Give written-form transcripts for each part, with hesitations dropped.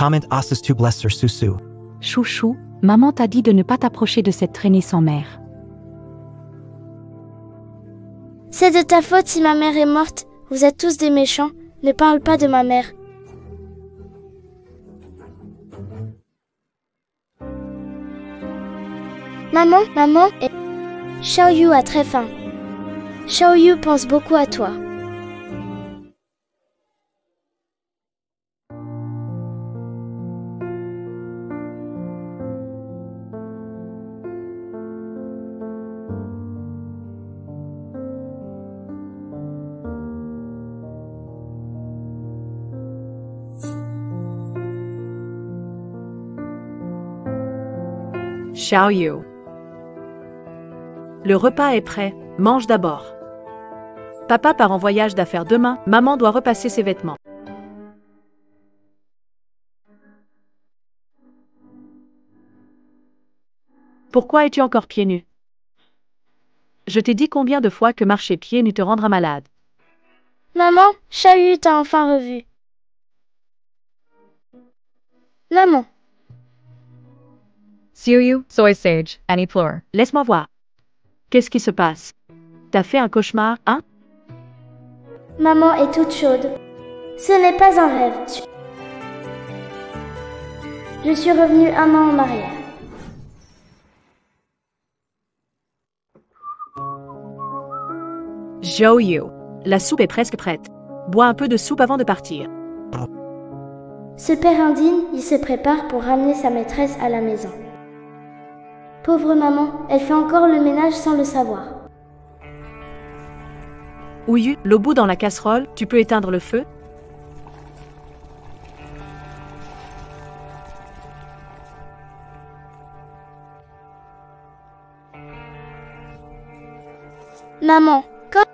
comment osses-tu blesser Susu? Chouchou, maman t'a dit de ne pas t'approcher de cette traînée sans mère. C'est de ta faute si ma mère est morte. Vous êtes tous des méchants. Ne parle pas de ma mère. Maman, et Xiaoyu a très faim. Xiaoyu pense beaucoup à toi. Xiaoyu. Le repas est prêt, mange d'abord. Papa part en voyage d'affaires demain, maman doit repasser ses vêtements. Pourquoi es-tu encore pieds nus? Je t'ai dit combien de fois que marcher pieds nus te rendra malade. Maman, Xiaoyu t'a enfin revu. Maman. Xiaoyu, soy sage, Annie pleure. Laisse-moi voir. Qu'est-ce qui se passe? T'as fait un cauchemar, hein? Maman est toute chaude. Ce n'est pas un rêve. Je suis revenue 1 an en arrière. Xiaoyu, la soupe est presque prête. Bois un peu de soupe avant de partir. Ce père indigne, il se prépare pour ramener sa maîtresse à la maison. Pauvre maman, elle fait encore le ménage sans le savoir. Ouyu, l'eau bout dans la casserole, tu peux éteindre le feu? Maman, quand...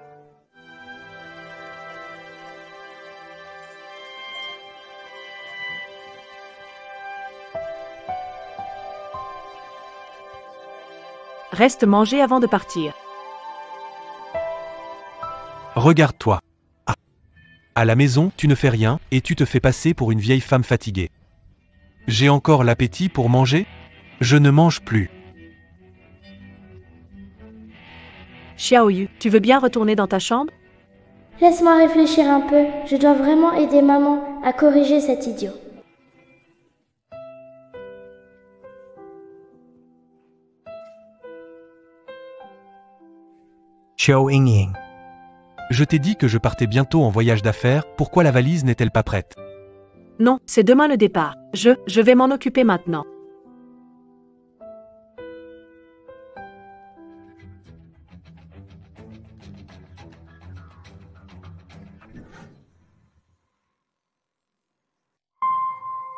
Reste manger avant de partir. Regarde-toi. Ah. À la maison, tu ne fais rien, et tu te fais passer pour une vieille femme fatiguée. J'ai encore l'appétit pour manger? Je ne mange plus. Xiaoyu, tu veux bien retourner dans ta chambre? Laisse-moi réfléchir un peu. Je dois vraiment aider maman à corriger cet idiot. Xiao Yingying. Je t'ai dit que je partais bientôt en voyage d'affaires, pourquoi la valise n'est-elle pas prête? Non, c'est demain le départ. Je vais m'en occuper maintenant.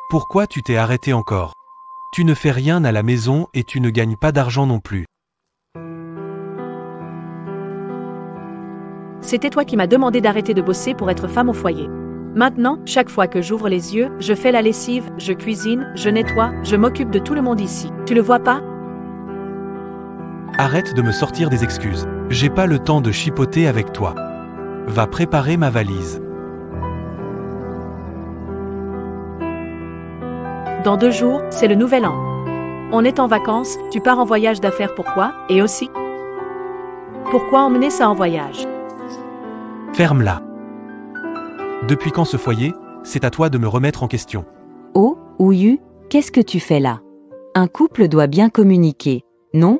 Pourquoi tu t'es arrêté encore? Tu ne fais rien à la maison et tu ne gagnes pas d'argent non plus. C'était toi qui m'as demandé d'arrêter de bosser pour être femme au foyer. Maintenant, chaque fois que j'ouvre les yeux, je fais la lessive, je cuisine, je nettoie, je m'occupe de tout le monde ici. Tu le vois pas? Arrête de me sortir des excuses. J'ai pas le temps de chipoter avec toi. Va préparer ma valise. Dans 2 jours, c'est le nouvel an. On est en vacances, tu pars en voyage d'affaires pourquoi? Et aussi? Pourquoi emmener ça en voyage? Ferme-la. Depuis quand ce foyer? C'est à toi de me remettre en question. Oh, Ouyu, qu'est-ce que tu fais là? Un couple doit bien communiquer, non?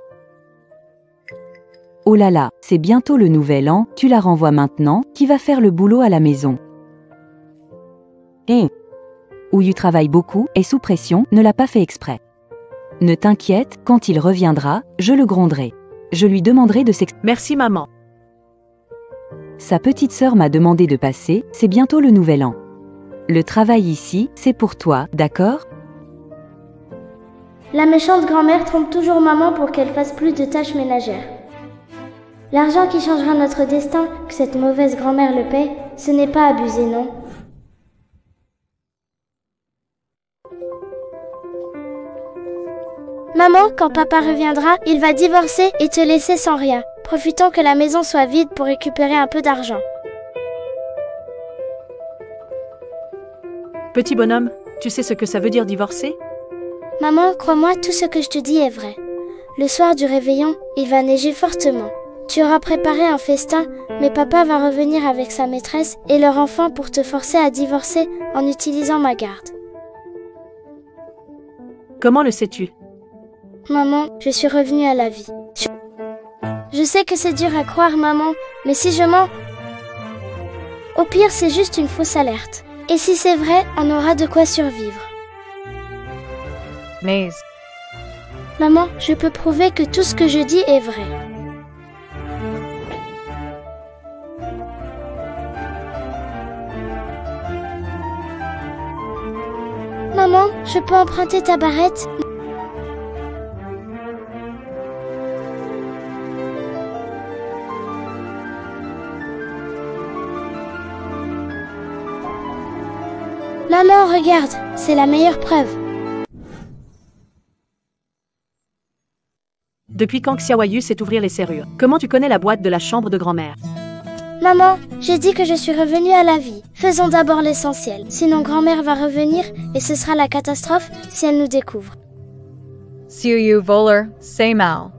Oh là là, c'est bientôt le nouvel an, tu la renvoies maintenant, qui va faire le boulot à la maison? Ouyu travaille beaucoup, et sous pression, ne l'a pas fait exprès. Ne t'inquiète, quand il reviendra, je le gronderai. Je lui demanderai de s'exprimer. Merci maman. Sa petite sœur m'a demandé de passer, c'est bientôt le nouvel an. Le travail ici, c'est pour toi, d'accord? La méchante grand-mère trompe toujours maman pour qu'elle fasse plus de tâches ménagères. L'argent qui changera notre destin, que cette mauvaise grand-mère le paie, ce n'est pas abusé, non? Maman, quand papa reviendra, il va divorcer et te laisser sans rien. Profitons que la maison soit vide pour récupérer un peu d'argent. Petit bonhomme, Tu sais ce que ça veut dire divorcer? Maman, crois-moi, tout ce que je te dis est vrai. Le soir du réveillon, il va neiger fortement. Tu auras préparé un festin, mais papa va revenir avec sa maîtresse et leur enfant pour te forcer à divorcer en utilisant ma garde. Comment le sais-tu? Maman, je suis revenue à la vie. Je sais que c'est dur à croire, maman, mais si je mens... Au pire, c'est juste une fausse alerte. Et si c'est vrai, on aura de quoi survivre. Maze. Maman, je peux prouver que tout ce que je dis est vrai. Maman, je peux emprunter ta barrette? Maman, regarde, c'est la meilleure preuve. Depuis quand Xiaoyu sait ouvrir les serrures? Comment tu connais la boîte de la chambre de grand-mère? Maman, j'ai dit que je suis revenue à la vie. Faisons d'abord l'essentiel. Sinon grand-mère va revenir et ce sera la catastrophe si elle nous découvre. Xiuyu voler, say mal.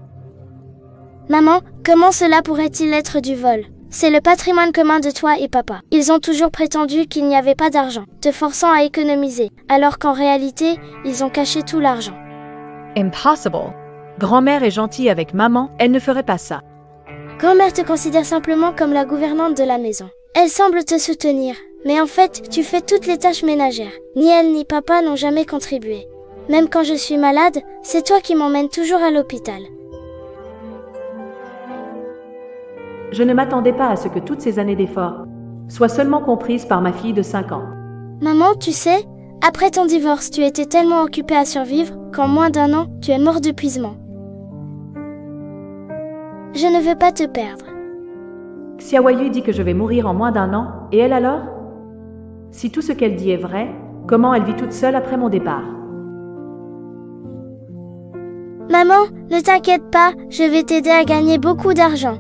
Maman, comment cela pourrait-il être du vol? C'est le patrimoine commun de toi et papa. Ils ont toujours prétendu qu'il n'y avait pas d'argent, te forçant à économiser, alors qu'en réalité, ils ont caché tout l'argent. Impossible. Grand-mère est gentille avec maman, elle ne ferait pas ça. Grand-mère te considère simplement comme la gouvernante de la maison. Elle semble te soutenir, mais en fait, tu fais toutes les tâches ménagères. Ni elle ni papa n'ont jamais contribué. Même quand je suis malade, c'est toi qui m'emmènes toujours à l'hôpital. Je ne m'attendais pas à ce que toutes ces années d'efforts soient seulement comprises par ma fille de 5 ans. Maman, tu sais, après ton divorce, tu étais tellement occupée à survivre qu'en moins d'1 an, tu es mort d'épuisement. Je ne veux pas te perdre. Xiaoyu dit que je vais mourir en moins d'1 an, et elle alors? Si tout ce qu'elle dit est vrai, comment elle vit toute seule après mon départ? Maman, ne t'inquiète pas, je vais t'aider à gagner beaucoup d'argent.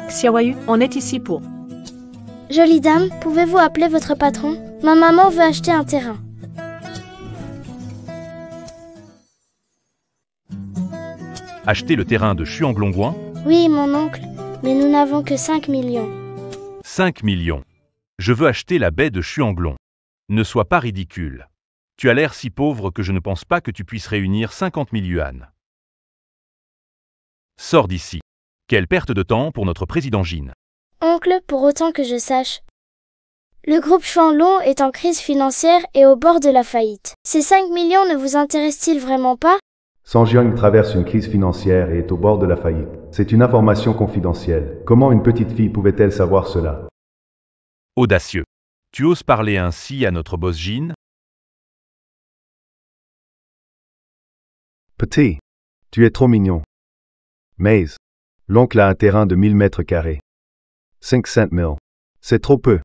Xiaoyu, on est ici pour... Jolie dame, pouvez-vous appeler votre patron? Ma maman veut acheter un terrain. Acheter le terrain de Xuanglongguan? Oui, mon oncle, mais nous n'avons que 5 millions. 5 millions. Je veux acheter la baie de Xuanglong. Ne sois pas ridicule. Tu as l'air si pauvre que je ne pense pas que tu puisses réunir 50 000 yuan. Sors d'ici. Quelle perte de temps pour notre président Jin. Oncle, pour autant que je sache. Le groupe Xuanlong est en crise financière et au bord de la faillite. Ces 5 millions ne vous intéressent-ils vraiment pas? Sanjiang traverse une crise financière et est au bord de la faillite. C'est une information confidentielle. Comment une petite fille pouvait-elle savoir cela? Audacieux. Tu oses parler ainsi à notre boss Jin? Petit, tu es trop mignon. Maze, l'oncle a un terrain de 1000 mètres carrés. 500 000. C'est trop peu.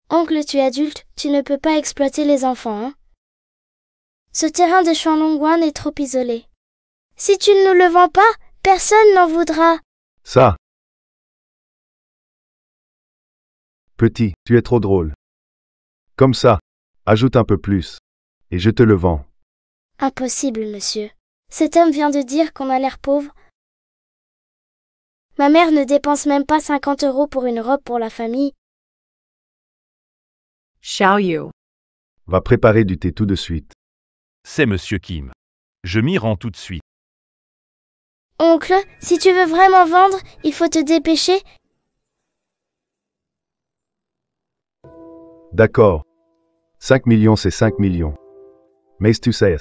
Oncle, tu es adulte, tu ne peux pas exploiter les enfants, hein? Ce terrain de Xuanlongguan est trop isolé. Si tu ne nous le vends pas, personne n'en voudra. Ça. Petit, tu es trop drôle. Comme ça, ajoute un peu plus. Et je te le vends. Impossible, monsieur. Cet homme vient de dire qu'on a l'air pauvre. Ma mère ne dépense même pas 50 € pour une robe pour la famille. Xiaoyu. Va préparer du thé tout de suite. C'est Monsieur Kim. Je m'y rends tout de suite. Oncle, si tu veux vraiment vendre, il faut te dépêcher. D'accord. 5 millions, c'est 5 millions. Mais tu sais,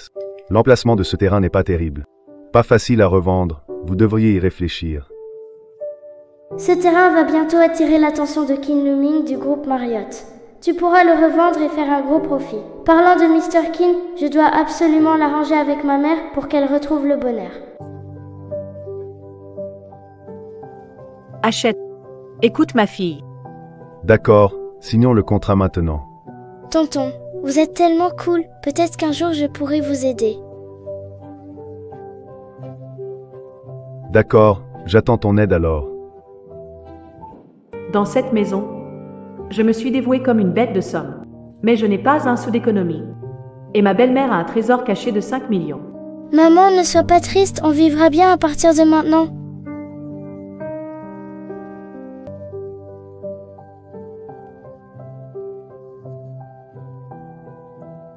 l'emplacement de ce terrain n'est pas terrible. Pas facile à revendre, vous devriez y réfléchir. Ce terrain va bientôt attirer l'attention de Qin Luming du groupe Marriott. Tu pourras le revendre et faire un gros profit. Parlant de Mr. Qin, je dois absolument l'arranger avec ma mère pour qu'elle retrouve le bonheur. Achète. Écoute ma fille. D'accord, signons le contrat maintenant. Tonton, vous êtes tellement cool, peut-être qu'un jour je pourrai vous aider. D'accord, j'attends ton aide alors. Dans cette maison, je me suis dévouée comme une bête de somme. Mais je n'ai pas un sou d'économie. Et ma belle-mère a un trésor caché de 5 millions. Maman, ne sois pas triste, on vivra bien à partir de maintenant.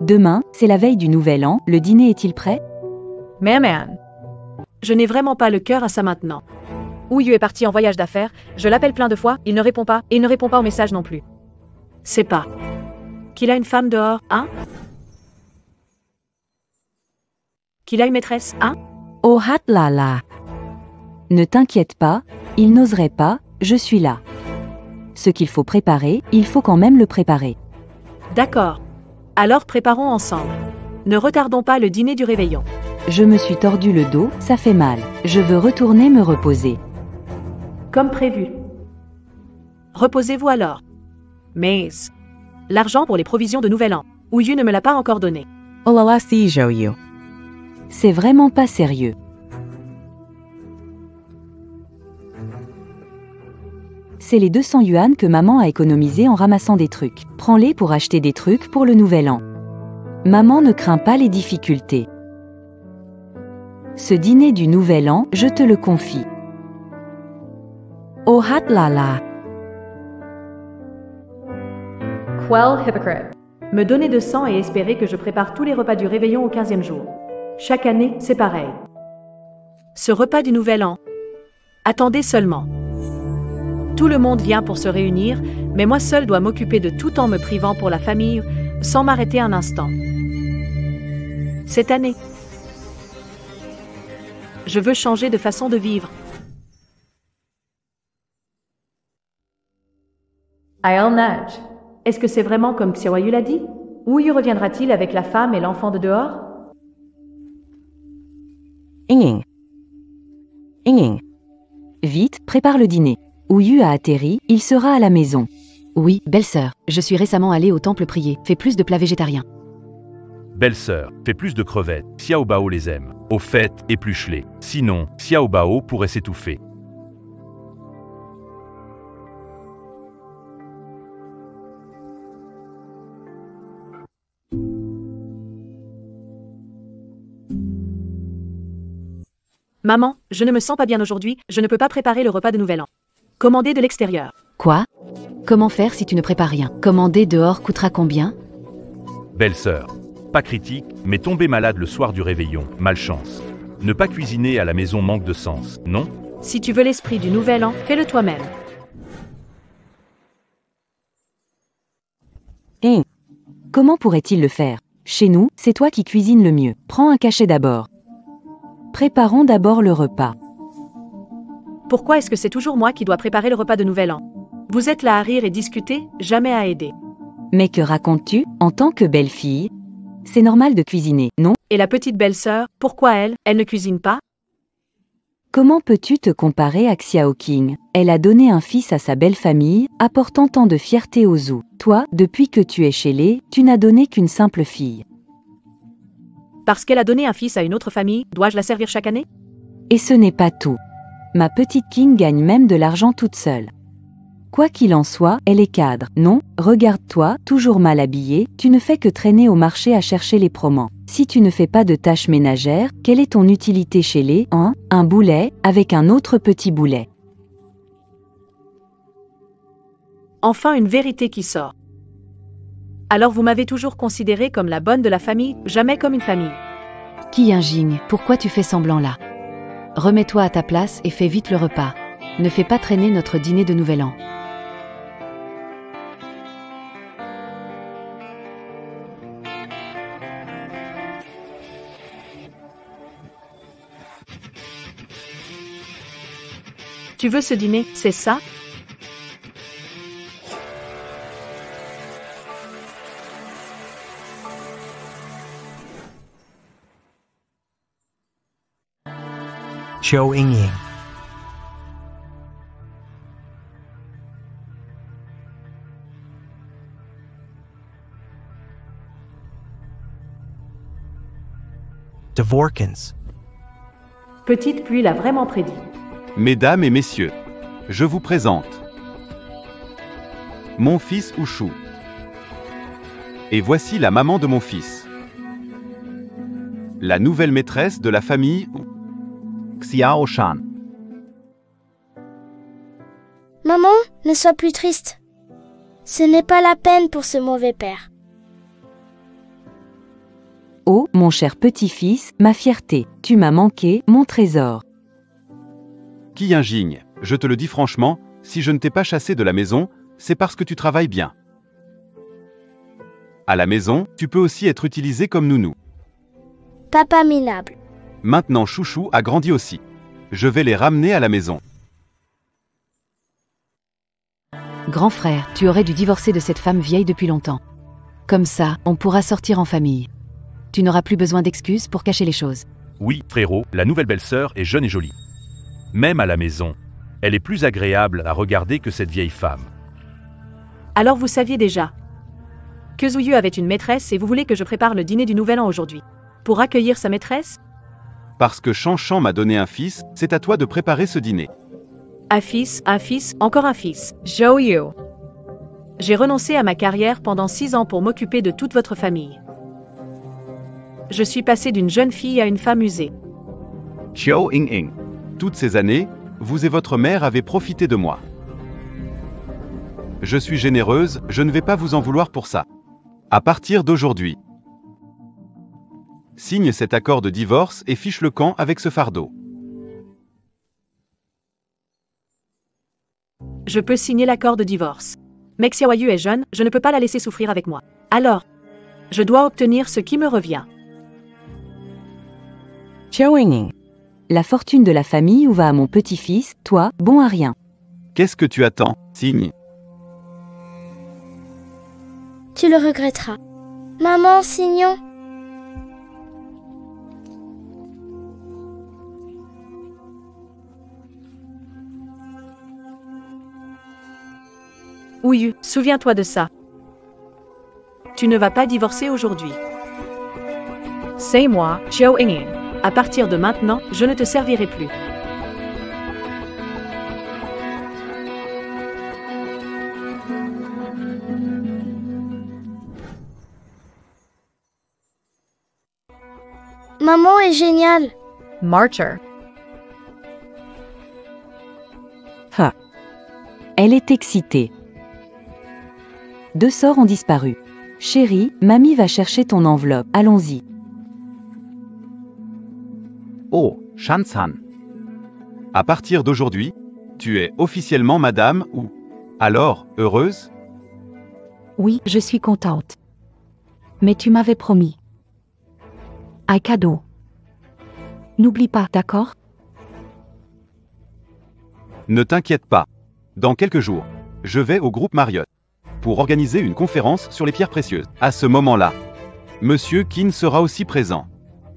Demain, c'est la veille du nouvel an, le dîner est-il prêt? Maman. Je n'ai vraiment pas le cœur à ça maintenant. Ouyu est parti en voyage d'affaires, je l'appelle plein de fois, il ne répond pas, et il ne répond pas aux messages non plus. C'est pas qu'il a une femme dehors, hein? Qu'il a une maîtresse, hein? Oh hat là là. Ne t'inquiète pas, il n'oserait pas, je suis là. Ce qu'il faut préparer, il faut quand même le préparer. D'accord. Alors préparons ensemble. Ne retardons pas le dîner du réveillon. Je me suis tordu le dos, ça fait mal. Je veux retourner me reposer. Comme prévu. Reposez-vous alors. Mais l'argent pour les provisions de Nouvel An, Ouyu ne me l'a pas encore donné. Olala si Joyu. C'est vraiment pas sérieux. C'est les 200 yuan que maman a économisés en ramassant des trucs. Prends-les pour acheter des trucs pour le nouvel an. Maman ne craint pas les difficultés. Ce dîner du nouvel an, je te le confie. Oh hat là là. Quel hypocrite. Me donner de sang et espérer que je prépare tous les repas du réveillon au 15e jour. Chaque année, c'est pareil. Ce repas du nouvel an. Attendez seulement. Tout le monde vient pour se réunir, mais moi seul dois m'occuper de tout en me privant pour la famille, sans m'arrêter un instant. Cette année, je veux changer de façon de vivre. I'll nudge. Est-ce que c'est vraiment comme Xiaoyu l'a dit? Ouyu reviendra-t-il avec la femme et l'enfant de dehors? Inging. Inging. Vite, prépare le dîner. Ouyu a atterri, il sera à la maison. Oui, belle-sœur, je suis récemment allée au temple prier. Fais plus de plats végétariens. Belle-sœur, fais plus de crevettes. Xiao Bao les aime. Au fait, épluche-les. Sinon, Xiao Bao pourrait s'étouffer. Maman, je ne me sens pas bien aujourd'hui, je ne peux pas préparer le repas de Nouvel An. Commandez de l'extérieur. Quoi? Comment faire si tu ne prépares rien? Commander dehors coûtera combien? Belle-sœur, pas critique, mais tomber malade le soir du réveillon, malchance. Ne pas cuisiner à la maison manque de sens, non? Si tu veux l'esprit du Nouvel An, fais-le toi-même. Hé, comment pourrait-il le faire? Chez nous, c'est toi qui cuisines le mieux. Prends un cachet d'abord. Préparons d'abord le repas. Pourquoi est-ce que c'est toujours moi qui dois préparer le repas de Nouvel An? Vous êtes là à rire et discuter, jamais à aider. Mais que racontes-tu, en tant que belle-fille? C'est normal de cuisiner, non? Et la petite belle-sœur, pourquoi elle ne cuisine pas? Comment peux-tu te comparer à Xiao Qing? Elle a donné un fils à sa belle famille, apportant tant de fierté aux Zhou. Toi, depuis que tu es chez les, tu n'as donné qu'une simple fille. Parce qu'elle a donné un fils à une autre famille, dois-je la servir chaque année? Et ce n'est pas tout. Ma petite Qing gagne même de l'argent toute seule. Quoi qu'il en soit, elle est cadre. Non, regarde-toi, toujours mal habillée, tu ne fais que traîner au marché à chercher les proments. Si tu ne fais pas de tâches ménagères, quelle est ton utilité chez les, hein? Un boulet, avec un autre petit boulet. Enfin une vérité qui sort. Alors vous m'avez toujours considérée comme la bonne de la famille, jamais comme une famille. Qui Yinjing, pourquoi tu fais semblant là? Remets-toi à ta place et fais vite le repas. Ne fais pas traîner notre dîner de Nouvel An. Tu veux ce dîner, c'est ça? Zhou Yingying. Dvorkins. Petite pluie l'a vraiment prédit. Mesdames et messieurs, je vous présente Mon fils Ushu. Et voici la maman de mon fils. La nouvelle maîtresse de la famille Xiao-chan. Maman, ne sois plus triste. Ce n'est pas la peine pour ce mauvais père. Oh, mon cher petit-fils, ma fierté, tu m'as manqué, mon trésor. Qi Yinjing, je te le dis franchement, si je ne t'ai pas chassé de la maison, c'est parce que tu travailles bien. À la maison, tu peux aussi être utilisé comme nounou. Papa minable. Maintenant Chouchou a grandi aussi. Je vais les ramener à la maison. Grand frère, tu aurais dû divorcer de cette femme vieille depuis longtemps. Comme ça, on pourra sortir en famille. Tu n'auras plus besoin d'excuses pour cacher les choses. Oui, frérot, la nouvelle belle-sœur est jeune et jolie. Même à la maison, elle est plus agréable à regarder que cette vieille femme. Alors vous saviez déjà que Zouyu avait une maîtresse et vous voulez que je prépare le dîner du Nouvel An aujourd'hui. Pour accueillir sa maîtresse? Parce que Shanshan m'a donné un fils, c'est à toi de préparer ce dîner. Un fils, encore un fils. Zouyu. J'ai renoncé à ma carrière pendant 6 ans pour m'occuper de toute votre famille. Je suis passé d'une jeune fille à une femme usée. Xiao Ying. Toutes ces années, vous et votre mère avez profité de moi. Je suis généreuse, je ne vais pas vous en vouloir pour ça. À partir d'aujourd'hui, signe cet accord de divorce et fiche le camp avec ce fardeau. Je peux signer l'accord de divorce. Mais Xiaoyu est jeune, je ne peux pas la laisser souffrir avec moi. Alors, je dois obtenir ce qui me revient. Xiaoying. La fortune de la famille où va à mon petit-fils, toi, bon à rien. Qu'est-ce que tu attends, signe? Tu le regretteras. Maman, signons. Ouyu, souviens-toi de ça. Tu ne vas pas divorcer aujourd'hui. C'est moi, Xiao Ying. À partir de maintenant, je ne te servirai plus. Maman est géniale. Marcher. Ha. Elle est excitée. 2 sorts ont disparu. Chérie, mamie va chercher ton enveloppe, allons-y. Oh, Shan-san. À partir d'aujourd'hui, tu es officiellement madame ou... Alors, heureuse? Oui, je suis contente. Mais tu m'avais promis. Un cadeau. N'oublie pas, d'accord? Ne t'inquiète pas. Dans quelques jours, je vais au groupe Marriott pour organiser une conférence sur les pierres précieuses. À ce moment-là, Monsieur Qin sera aussi présent.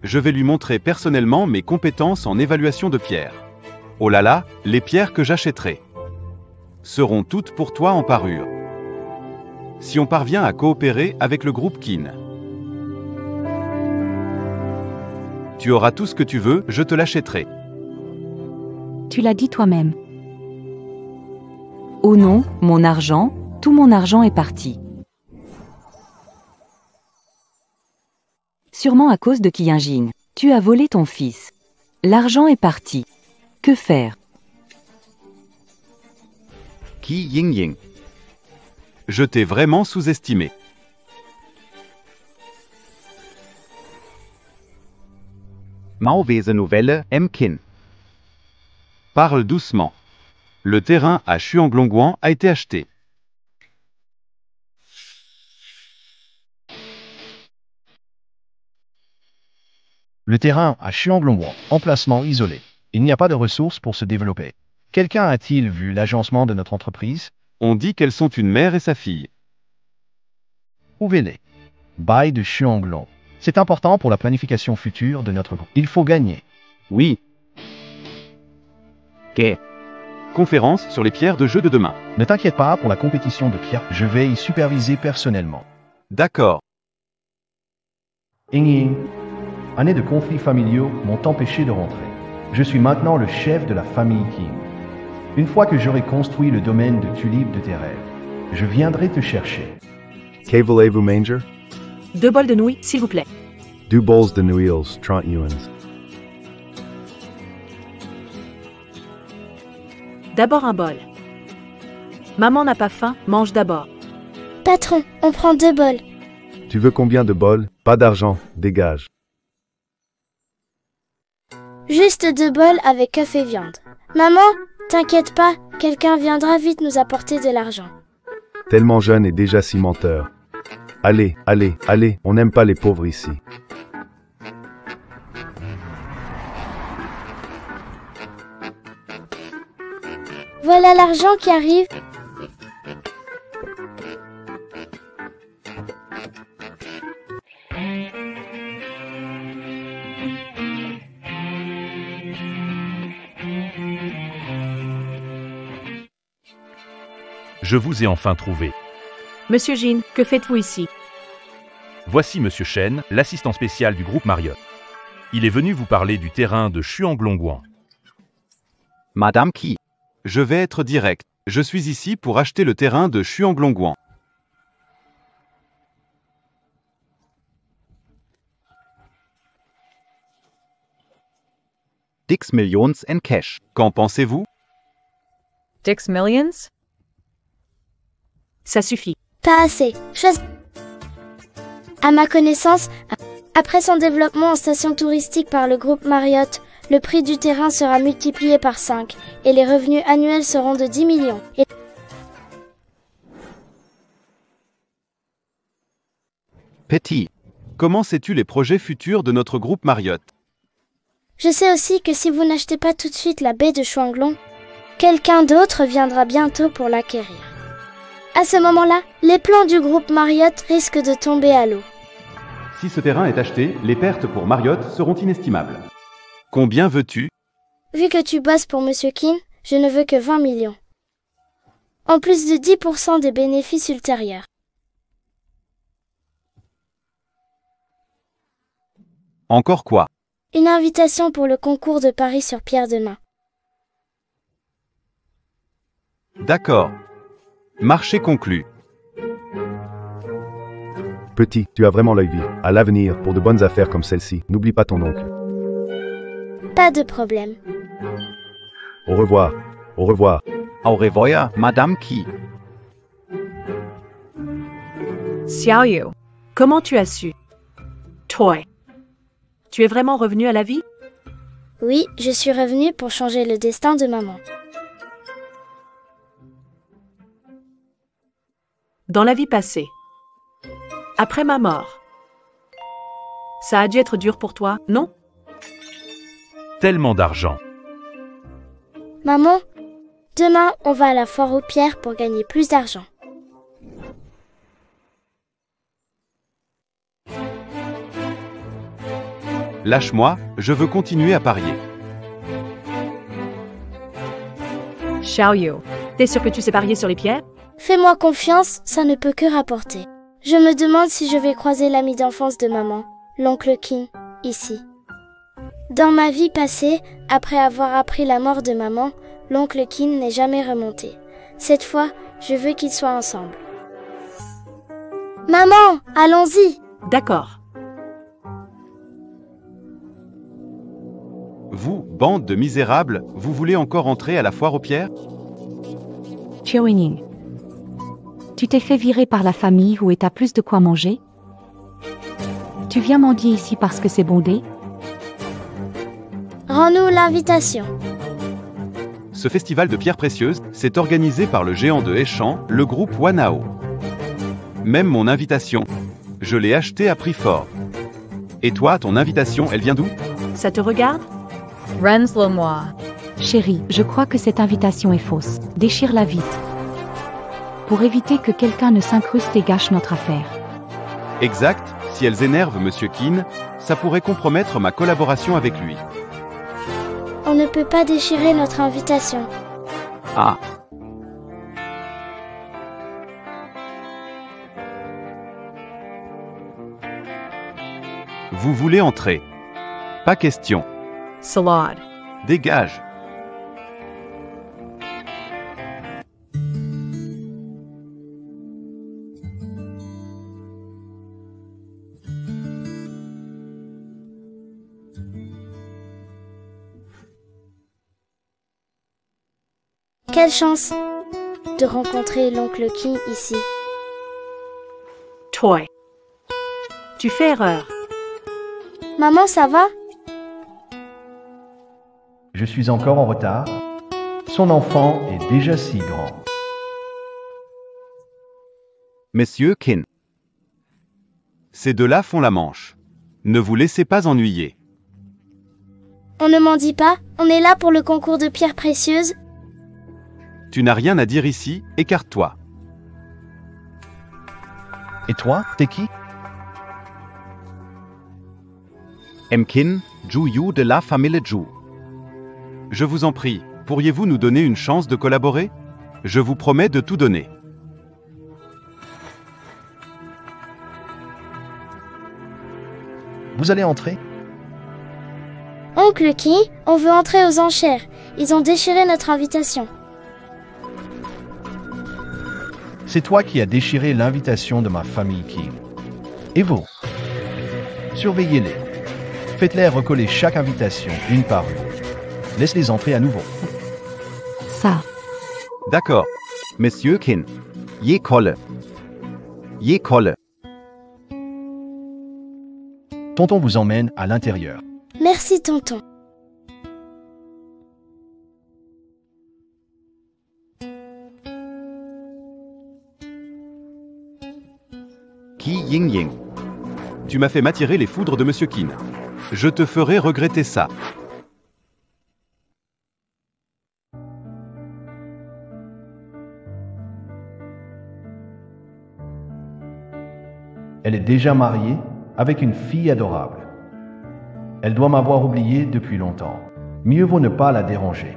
Je vais lui montrer personnellement mes compétences en évaluation de pierres. Oh là là, les pierres que j'achèterai seront toutes pour toi en parure. Si on parvient à coopérer avec le groupe Qin, tu auras tout ce que tu veux, je te l'achèterai. Tu l'as dit toi-même. Oh non, mon argent, tout mon argent est parti. Sûrement à cause de Qi Yinjing. Tu as volé ton fils. L'argent est parti. Que faire? Qi Yinjing. Je t'ai vraiment sous-estimé. Mauvaise nouvelle, M. Qin. Parle doucement. Le terrain à Xuanglongguan a été acheté. Le terrain à Xuanglongguan, emplacement isolé. Il n'y a pas de ressources pour se développer. Quelqu'un a-t-il vu l'agencement de notre entreprise? On dit qu'elles sont une mère et sa fille. Trouvez-les. Bail de Xuanglong. C'est important pour la planification future de notre groupe. Il faut gagner. Oui. Qu'est conférence sur les pierres de jeu de demain. Ne t'inquiète pas pour la compétition de pierres. Je vais y superviser personnellement. D'accord. Ying. Années de conflits familiaux m'ont empêché de rentrer. Je suis maintenant le chef de la famille Qin. Une fois que j'aurai construit le domaine de tulipes de tes rêves, Je viendrai te chercher. Que voulez-vous manger? 2 bols de nouilles, s'il vous plaît. 2 bowls de nouilles, 30 yuans. D'abord un bol. Maman n'a pas faim, mange d'abord. Patron, on prend 2 bols. Tu veux combien de bols? Pas d'argent, dégage. Juste 2 bols avec œufs et viande. Maman, t'inquiète pas, quelqu'un viendra vite nous apporter de l'argent. Tellement jeune et déjà si menteur. Allez, allez, allez, on n'aime pas les pauvres ici. Voilà l'argent qui arrive. Je vous ai enfin trouvé. Monsieur Jean, que faites-vous ici? Voici Monsieur Chen, l'assistant spécial du groupe Marriott. Il est venu vous parler du terrain de Xuanglongguan. Madame Qi. Je vais être direct. Je suis ici pour acheter le terrain de Xuanglongguan. Dix millions en cash. Qu'en pensez-vous? 6 millions? Ça suffit. Pas assez. À ma connaissance, après son développement en station touristique par le groupe Marriott, le prix du terrain sera multiplié par 5 et les revenus annuels seront de 10 millions. Petit. Comment sais-tu les projets futurs de notre groupe Marriott? Je sais aussi que si vous n'achetez pas tout de suite la baie de Xuanglong, quelqu'un d'autre viendra bientôt pour l'acquérir. À ce moment-là, les plans du groupe Marriott risquent de tomber à l'eau. Si ce terrain est acheté, les pertes pour Marriott seront inestimables. Combien veux-tu? Vu que tu bosses pour Monsieur Qin, je ne veux que 20 millions. En plus de 10% des bénéfices ultérieurs. Encore quoi? Une invitation pour le concours de Paris sur pierre demain. D'accord. Marché conclu. Petit, tu as vraiment l'œil vif. À l'avenir, pour de bonnes affaires comme celle-ci, n'oublie pas ton oncle. Pas de problème. Au revoir. Au revoir. Au revoir, Madame Qi. Xiao Yu, comment tu as su? Toy. Tu es vraiment revenu à la vie? Oui, je suis revenue pour changer le destin de maman. Dans la vie passée. Après ma mort. Ça a dû être dur pour toi, non? Tellement d'argent. Maman, demain, on va à la foire aux pierres pour gagner plus d'argent. Lâche-moi, je veux continuer à parier. Xiao Yu, t'es sûr que tu sais parier sur les pierres? Fais-moi confiance, ça ne peut que rapporter. Je me demande si je vais croiser l'ami d'enfance de maman, l'oncle Qin, ici. Dans ma vie passée, après avoir appris la mort de maman, l'oncle Qin n'est jamais remonté. Cette fois, je veux qu'ils soient ensemble. Maman, allons-y! D'accord. Vous, bande de misérables, vous voulez encore entrer à la foire aux pierres? Xiao Ying. Tu t'es fait virer par la famille où t'as plus de quoi manger? Tu viens mendier ici parce que c'est bondé? Rends-nous l'invitation. Ce festival de pierres précieuses, c'est organisé par le géant de Heishan, le groupe Wanao. Même mon invitation, je l'ai achetée à prix fort. Et toi, ton invitation, elle vient d'où? Ça te regarde? Renslow-moi. Chérie, je crois que cette invitation est fausse. Déchire-la vite. Pour éviter que quelqu'un ne s'incruste et gâche notre affaire. Exact, si elles énervent Monsieur Qin, ça pourrait compromettre ma collaboration avec lui. On ne peut pas déchirer notre invitation. Ah. Vous voulez entrer? Pas question. Salade. Dégage. Quelle chance de rencontrer l'oncle King ici. Toy. Tu fais erreur. Maman, ça va? Je suis encore en retard. Son enfant est déjà si grand. Messieurs Kin. Ces deux-là font la manche. Ne vous laissez pas ennuyer. On ne m'en dit pas, on est là pour le concours de pierres précieuses. Tu n'as rien à dire ici, écarte-toi. Et toi, t'es qui? Mkin, Ju Yu de la famille Ju. Je vous en prie, pourriez-vous nous donner une chance de collaborer? Je vous promets de tout donner. Vous allez entrer? Oncle King, on veut entrer aux enchères. Ils ont déchiré notre invitation. C'est toi qui as déchiré l'invitation de ma famille King. Et vous? Surveillez-les. Faites-les recoller chaque invitation, une par une. Laisse-les entrer à nouveau. Ça. D'accord. Messieurs Kin. Ye colle. Ye colle. Tonton vous emmène à l'intérieur. Merci, tonton. Ki Ying Ying. Tu m'as fait m'attirer les foudres de Monsieur Kin. Je te ferai regretter ça. Elle est déjà mariée avec une fille adorable. Elle doit m'avoir oublié depuis longtemps. Mieux vaut ne pas la déranger.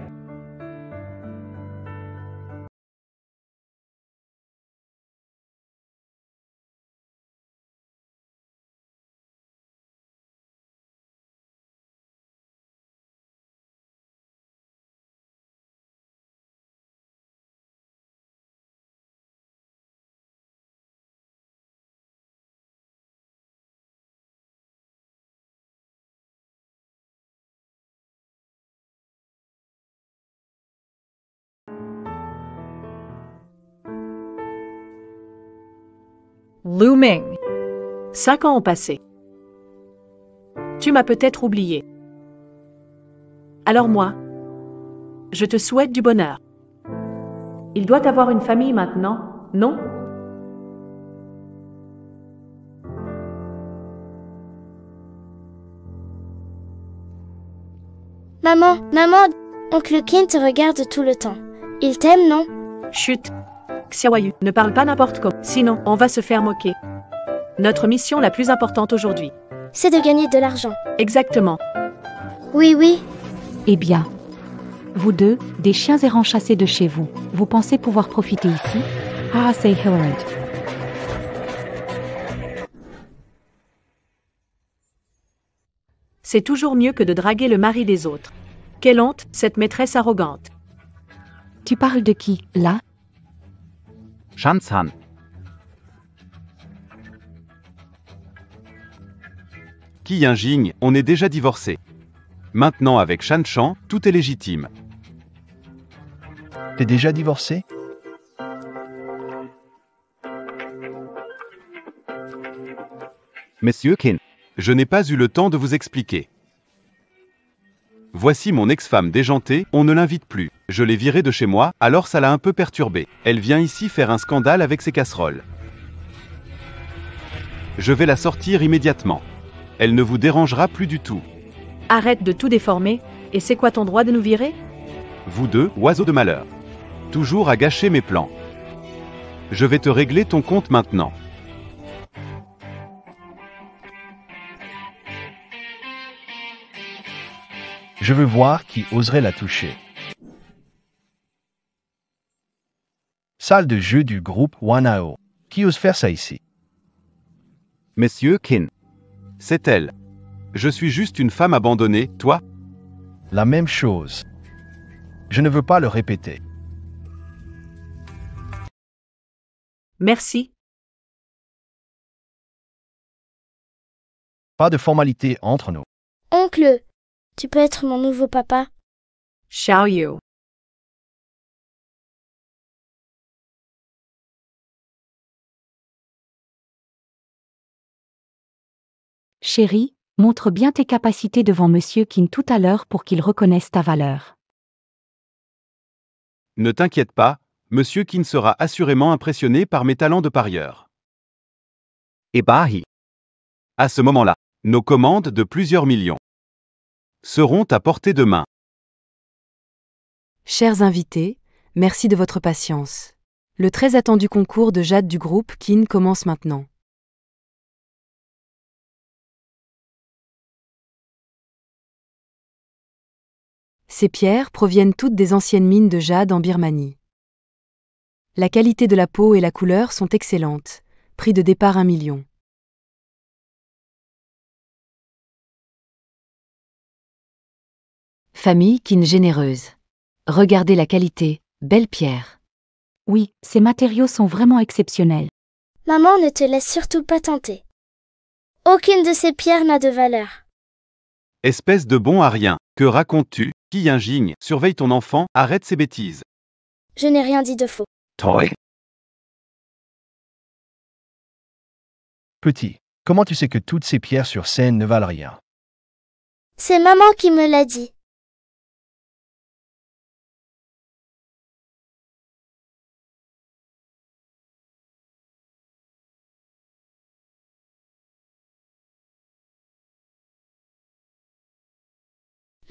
Looming. 5 ans ont passé. Tu m'as peut-être oublié. Alors moi, je te souhaite du bonheur. Il doit avoir une famille maintenant, non? Maman, Oncle King te regarde tout le temps. Il t'aime, non? Chut. Xiaoyu, ne parle pas n'importe comment, sinon on va se faire moquer. Notre mission la plus importante aujourd'hui. C'est de gagner de l'argent. Exactement. Oui. Eh bien, vous deux, des chiens errants chassés de chez vous, vous pensez pouvoir profiter ici? Ah, c'est Hilariant. C'est toujours mieux que de draguer le mari des autres. Quelle honte, cette maîtresse arrogante. Tu parles de qui, là? Shan-san. Qi Yinjing, on est déjà divorcé. Maintenant avec Shan-chan, tout est légitime. T'es déjà divorcé? Messieurs Kin, je n'ai pas eu le temps de vous expliquer. Voici mon ex-femme déjantée, on ne l'invite plus. Je l'ai virée de chez moi, alors ça l'a un peu perturbée. Elle vient ici faire un scandale avec ses casseroles. Je vais la sortir immédiatement. Elle ne vous dérangera plus du tout. Arrête de tout déformer, et c'est quoi ton droit de nous virer? Vous deux, oiseaux de malheur. Toujours à gâcher mes plans. Je vais te régler ton compte maintenant. Je veux voir qui oserait la toucher. Salle de jeu du groupe Wanao. Qui ose faire ça ici? Messieurs Kin. C'est elle. Je suis juste une femme abandonnée, toi? La même chose. Je ne veux pas le répéter. Merci. Pas de formalité entre nous. Oncle, tu peux être mon nouveau papa? Xiaoyu. Chérie, montre bien tes capacités devant Monsieur King tout à l'heure pour qu'il reconnaisse ta valeur. Ne t'inquiète pas, Monsieur Kin sera assurément impressionné par mes talents de parieur. Ibahi. À ce moment-là, nos commandes de plusieurs millions seront à portée de main. Chers invités, merci de votre patience. Le très attendu concours de jade du groupe Kin commence maintenant. Ces pierres proviennent toutes des anciennes mines de jade en Birmanie. La qualité de la peau et la couleur sont excellentes. Prix de départ 1 million. Famille Kin généreuse. Regardez la qualité, belle pierre. Oui, ces matériaux sont vraiment exceptionnels. Maman, ne te laisse surtout pas tenter. Aucune de ces pierres n'a de valeur. Espèce de bon à rien, que racontes-tu? Qi Yinjing, surveille ton enfant, arrête ces bêtises. Je n'ai rien dit de faux. Toi. Petit, comment tu sais que toutes ces pierres sur scène ne valent rien? C'est maman qui me l'a dit.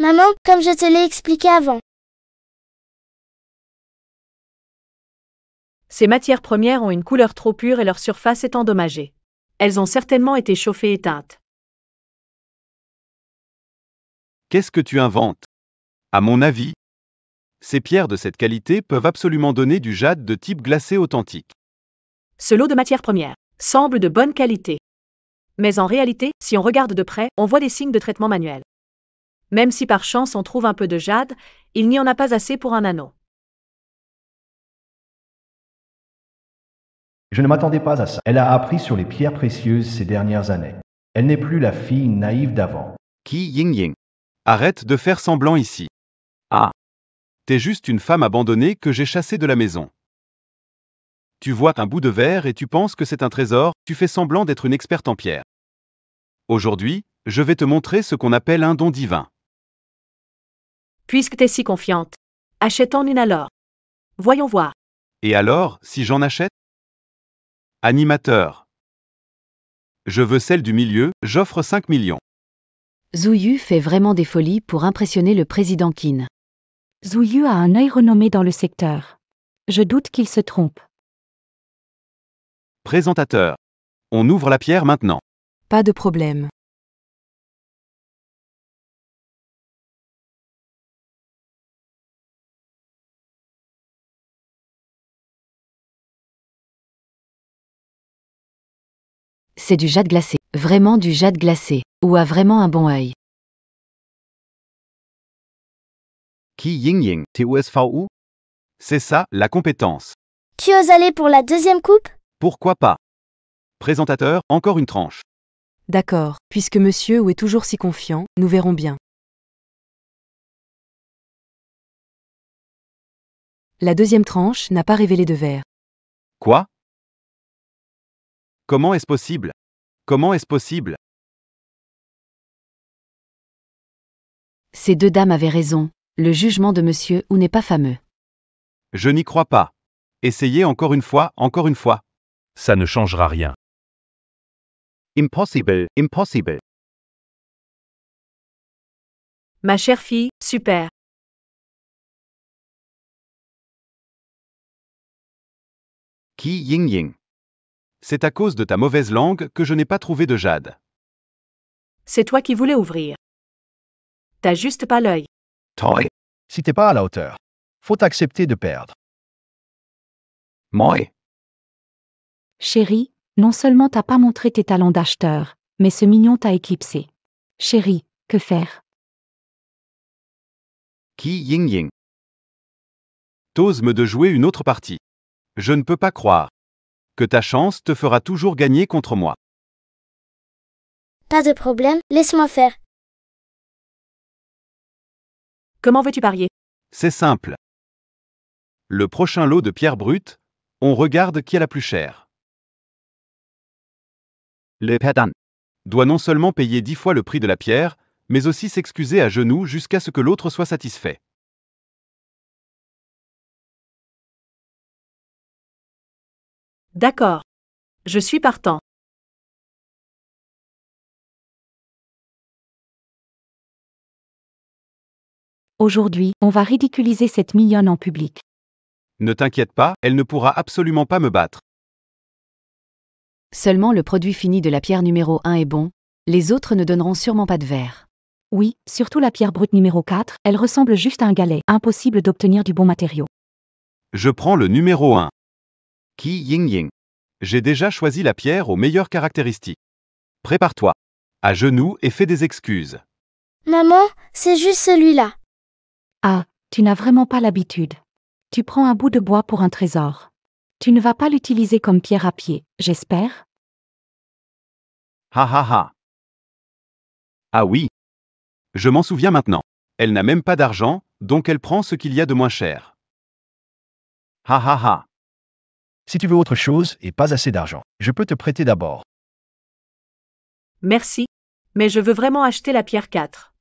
Maman, comme je te l'ai expliqué avant. Ces matières premières ont une couleur trop pure et leur surface est endommagée. Elles ont certainement été chauffées et teintes. Qu'est-ce que tu inventes? À mon avis, ces pierres de cette qualité peuvent absolument donner du jade de type glacé authentique. Ce lot de matières premières semble de bonne qualité. Mais en réalité, si on regarde de près, on voit des signes de traitement manuel. Même si par chance on trouve un peu de jade, il n'y en a pas assez pour un anneau. Je ne m'attendais pas à ça. Elle a appris sur les pierres précieuses ces dernières années. Elle n'est plus la fille naïve d'avant. Qi Yingying. Arrête de faire semblant ici. Ah. T'es juste une femme abandonnée que j'ai chassée de la maison. Tu vois un bout de verre et tu penses que c'est un trésor, tu fais semblant d'être une experte en pierre. Aujourd'hui, je vais te montrer ce qu'on appelle un don divin. Puisque t'es si confiante, achète-en une alors. Voyons voir. Et alors, si j'en achète? Animateur. Je veux celle du milieu, j'offre 5 millions. Zouyu fait vraiment des folies pour impressionner le président Kin. Zouyu a un œil renommé dans le secteur. Je doute qu'il se trompe. Présentateur. On ouvre la pierre maintenant. Pas de problème. C'est du jade glacé. Vraiment du jade glacé. Ou a vraiment un bon œil. Qi Yingying, TOSVU? C'est ça, la compétence. Tu oses aller pour la deuxième coupe? Pourquoi pas? Présentateur, encore une tranche. D'accord, puisque monsieur Wu est toujours si confiant, nous verrons bien. La deuxième tranche n'a pas révélé de verre. Quoi? Comment est-ce possible? Comment est-ce possible? Ces deux dames avaient raison. Le jugement de monsieur Wu n'est pas fameux. Je n'y crois pas. Essayez encore une fois, encore une fois. Ça ne changera rien. Impossible, impossible. Ma chère fille, super. Qi Yingying. C'est à cause de ta mauvaise langue que je n'ai pas trouvé de jade. C'est toi qui voulais ouvrir. T'as juste pas l'œil. Toi. Si t'es pas à la hauteur, faut accepter de perdre. Moi. Chérie, non seulement t'as pas montré tes talents d'acheteur, mais ce mignon t'a éclipsé. Chérie, que faire? Qi Yingying. T'oses me de jouer une autre partie. Je ne peux pas croire que ta chance te fera toujours gagner contre moi. Pas de problème, laisse-moi faire. Comment veux-tu parier? C'est simple. Le prochain lot de pierres brutes, on regarde qui a la plus chère. Le perdant. doit non seulement payer 10 fois le prix de la pierre, mais aussi s'excuser à genoux jusqu'à ce que l'autre soit satisfait. D'accord. Je suis partant. Aujourd'hui, on va ridiculiser cette mignonne en public. Ne t'inquiète pas, elle ne pourra absolument pas me battre. Seulement le produit fini de la pierre numéro 1 est bon, les autres ne donneront sûrement pas de verre. Oui, surtout la pierre brute numéro 4, elle ressemble juste à un galet, impossible d'obtenir du bon matériau. Je prends le numéro 1. Qi Yingying. J'ai déjà choisi la pierre aux meilleures caractéristiques. Prépare-toi. À genoux et fais des excuses. Maman, c'est juste celui-là. Ah, tu n'as vraiment pas l'habitude. Tu prends un bout de bois pour un trésor. Tu ne vas pas l'utiliser comme pierre à pied, j'espère? Ha ha ha. Ah oui. Je m'en souviens maintenant. Elle n'a même pas d'argent, donc elle prend ce qu'il y a de moins cher. Ha ha ha. Si tu veux autre chose et pas assez d'argent, je peux te prêter d'abord. Merci. Mais je veux vraiment acheter la pierre 4.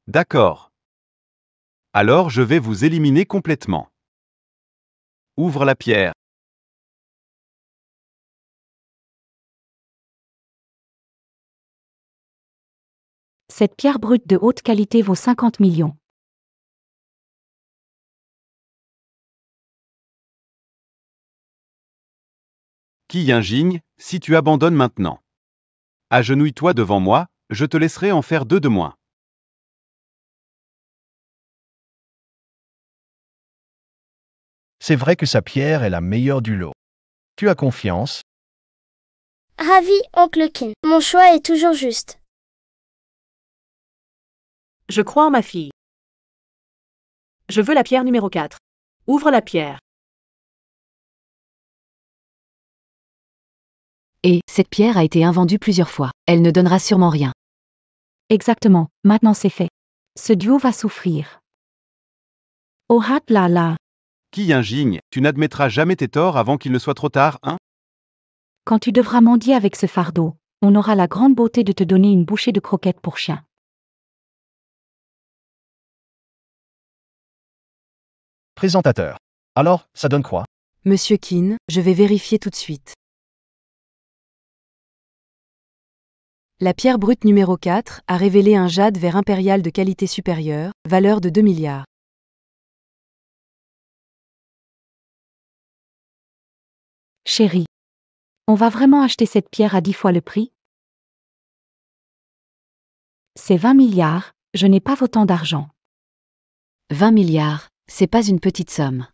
D'accord. Alors je vais vous éliminer complètement. Ouvre la pierre. Cette pierre brute de haute qualité vaut 50 millions. Qi Yingying, si tu abandonnes maintenant. Agenouille-toi devant moi, je te laisserai en faire 2 de moins. C'est vrai que sa pierre est la meilleure du lot. Tu as confiance? Ravi, oncle Kin. Mon choix est toujours juste. Je crois en ma fille. Je veux la pierre numéro 4. Ouvre la pierre. Et, cette pierre a été invendue plusieurs fois, elle ne donnera sûrement rien. Exactement, maintenant c'est fait. Ce duo va souffrir. Oh hat là là. Qi Yingying, tu n'admettras jamais tes torts avant qu'il ne soit trop tard, hein? Quand tu devras mendier avec ce fardeau, on aura la grande beauté de te donner une bouchée de croquettes pour chien. Présentateur. Alors, ça donne quoi? Monsieur Qin, je vais vérifier tout de suite. La pierre brute numéro 4 a révélé un jade vert impérial de qualité supérieure, valeur de 2 milliards. Chérie. On va vraiment acheter cette pierre à 10 fois le prix? C'est 20 milliards, je n'ai pas autant d'argent. 20 milliards, c'est pas une petite somme.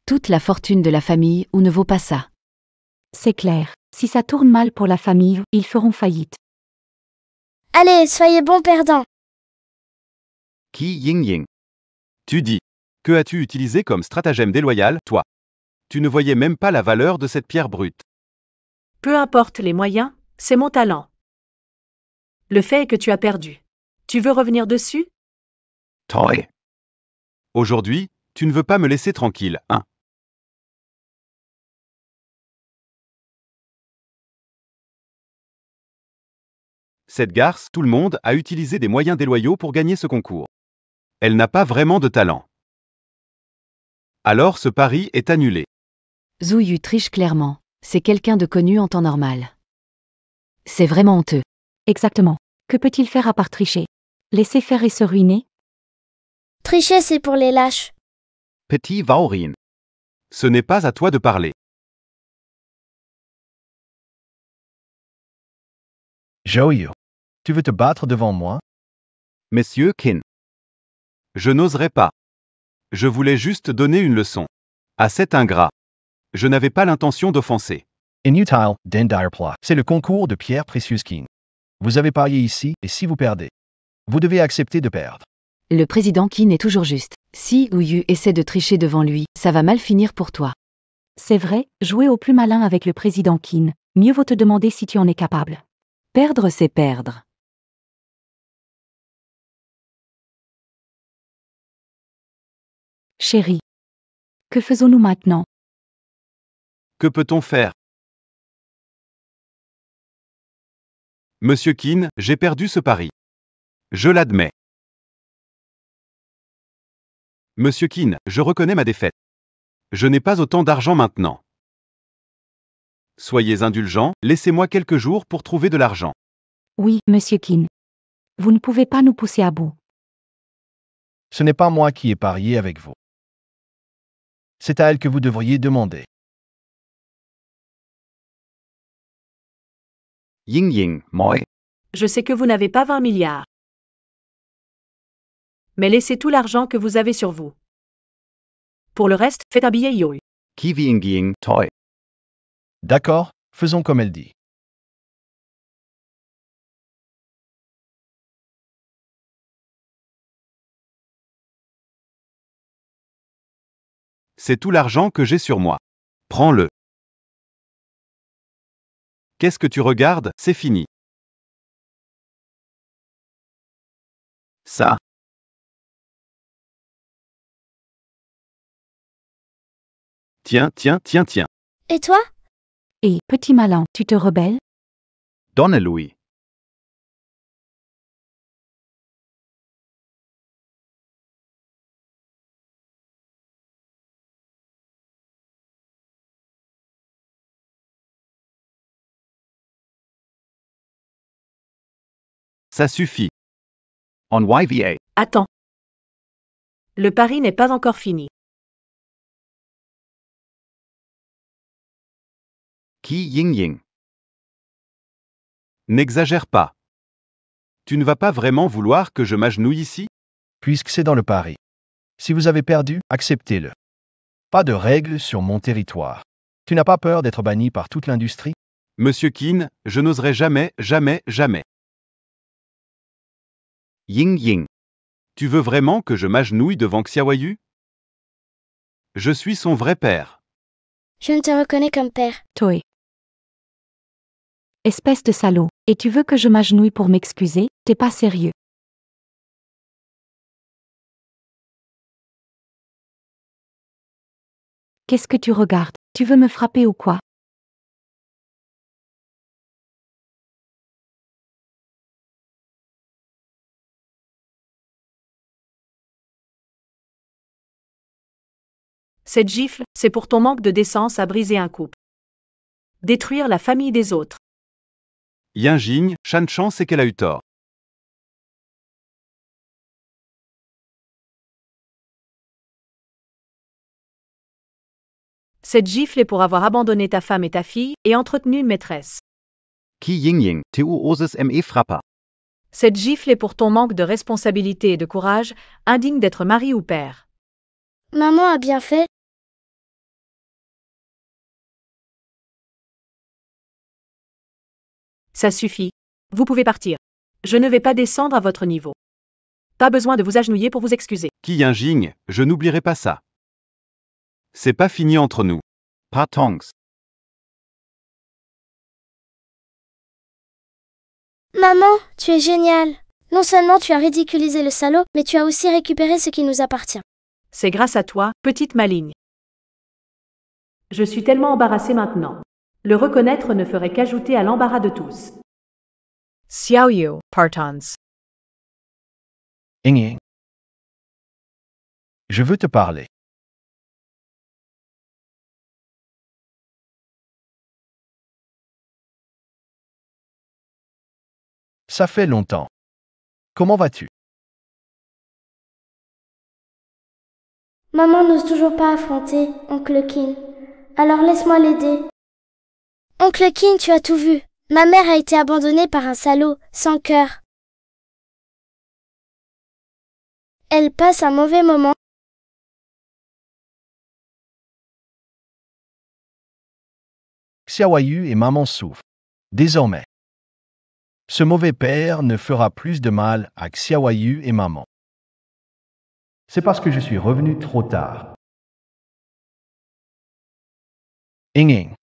Toute la fortune de la famille ou ne vaut pas ça. C'est clair, si ça tourne mal pour la famille, ils feront faillite. Allez, soyez bons perdants. Qi Yingying. Tu dis. Que as-tu utilisé comme stratagème déloyal, toi? Tu ne voyais même pas la valeur de cette pierre brute. Peu importe les moyens, c'est mon talent. Le fait est que tu as perdu. Tu veux revenir dessus? Toy. Aujourd'hui, tu ne veux pas me laisser tranquille, hein? Cette garce, tout le monde, a utilisé des moyens déloyaux pour gagner ce concours. Elle n'a pas vraiment de talent. Alors ce pari est annulé. Zhu Yu triche clairement. C'est quelqu'un de connu en temps normal. C'est vraiment honteux. Exactement. Que peut-il faire à part tricher? Laisser faire et se ruiner? Tricher, c'est pour les lâches. Petit Vaurien. Ce n'est pas à toi de parler. Joyu. Tu veux te battre devant moi? Monsieur Qin. Je n'oserais pas. Je voulais juste donner une leçon. À cet ingrat. Je n'avais pas l'intention d'offenser. Inutile, Dendirepla. C'est le concours de pierres précieuses King. Vous avez parié ici, et si vous perdez, vous devez accepter de perdre. Le président Qin est toujours juste. Si Wu Yu essaie de tricher devant lui, ça va mal finir pour toi. C'est vrai, jouer au plus malin avec le président Qin. Mieux vaut te demander si tu en es capable. Perdre, c'est perdre. Chérie. Que faisons-nous maintenant? Que peut-on faire? Monsieur Keane, j'ai perdu ce pari. Je l'admets. Monsieur Keane, je reconnais ma défaite. Je n'ai pas autant d'argent maintenant. Soyez indulgent, laissez-moi quelques jours pour trouver de l'argent. Oui, monsieur Keane. Vous ne pouvez pas nous pousser à bout. Ce n'est pas moi qui ai parié avec vous. C'est à elle que vous devriez demander. Ying Ying, moi. Je sais que vous n'avez pas 20 milliards. Mais laissez tout l'argent que vous avez sur vous. Pour le reste, faites un billet Yoi. Kiwi Ying Ying, toi. D'accord, faisons comme elle dit. C'est tout l'argent que j'ai sur moi. Prends-le. Qu'est-ce que tu regardes? C'est fini. Ça. Tiens, tiens, tiens, tiens. Et toi? Et, petit malin, tu te rebelles? Donne-lui. Ça suffit. En YVA. Attends. Le pari n'est pas encore fini. Ki Ying Ying. N'exagère pas. Tu ne vas pas vraiment vouloir que je m'agenouille ici? Puisque c'est dans le pari. Si vous avez perdu, acceptez-le. Pas de règles sur mon territoire. Tu n'as pas peur d'être banni par toute l'industrie? Monsieur Keane, je n'oserai jamais, jamais, jamais. Ying Ying. Tu veux vraiment que je m'agenouille devant Xiaoyu? Je suis son vrai père. Je ne te reconnais comme père. Toi. Espèce de salaud. Et tu veux que je m'agenouille pour m'excuser? T'es pas sérieux. Qu'est-ce que tu regardes? Tu veux me frapper ou quoi? Cette gifle, c'est pour ton manque de décence à briser un couple. Détruire la famille des autres. Yinjing, Shan Chan sait qu'elle a eu tort. Cette gifle est pour avoir abandonné ta femme et ta fille et entretenu une maîtresse. Ki Ying Ying, tu oses me frapper. Cette gifle est pour ton manque de responsabilité et de courage, indigne d'être mari ou père. Maman a bien fait. Ça suffit. Vous pouvez partir. Je ne vais pas descendre à votre niveau. Pas besoin de vous agenouiller pour vous excuser. Ki Yinjing, je n'oublierai pas ça. C'est pas fini entre nous. Pas tongs. Maman, tu es géniale. Non seulement tu as ridiculisé le salaud, mais tu as aussi récupéré ce qui nous appartient. C'est grâce à toi, petite maligne. Je suis tellement embarrassée maintenant. Le reconnaître ne ferait qu'ajouter à l'embarras de tous. Xiaoyu, Partons. Ying Ying. Je veux te parler. Ça fait longtemps. Comment vas-tu? Maman n'ose toujours pas affronter Oncle Keane. Alors laisse-moi l'aider. Oncle Keane, tu as tout vu. Ma mère a été abandonnée par un salaud, sans cœur. Elle passe un mauvais moment. Xiaoyu et maman souffrent. Désormais. Ce mauvais père ne fera plus de mal à Xiaoyu et maman. C'est parce que je suis revenu trop tard. Ying Ying.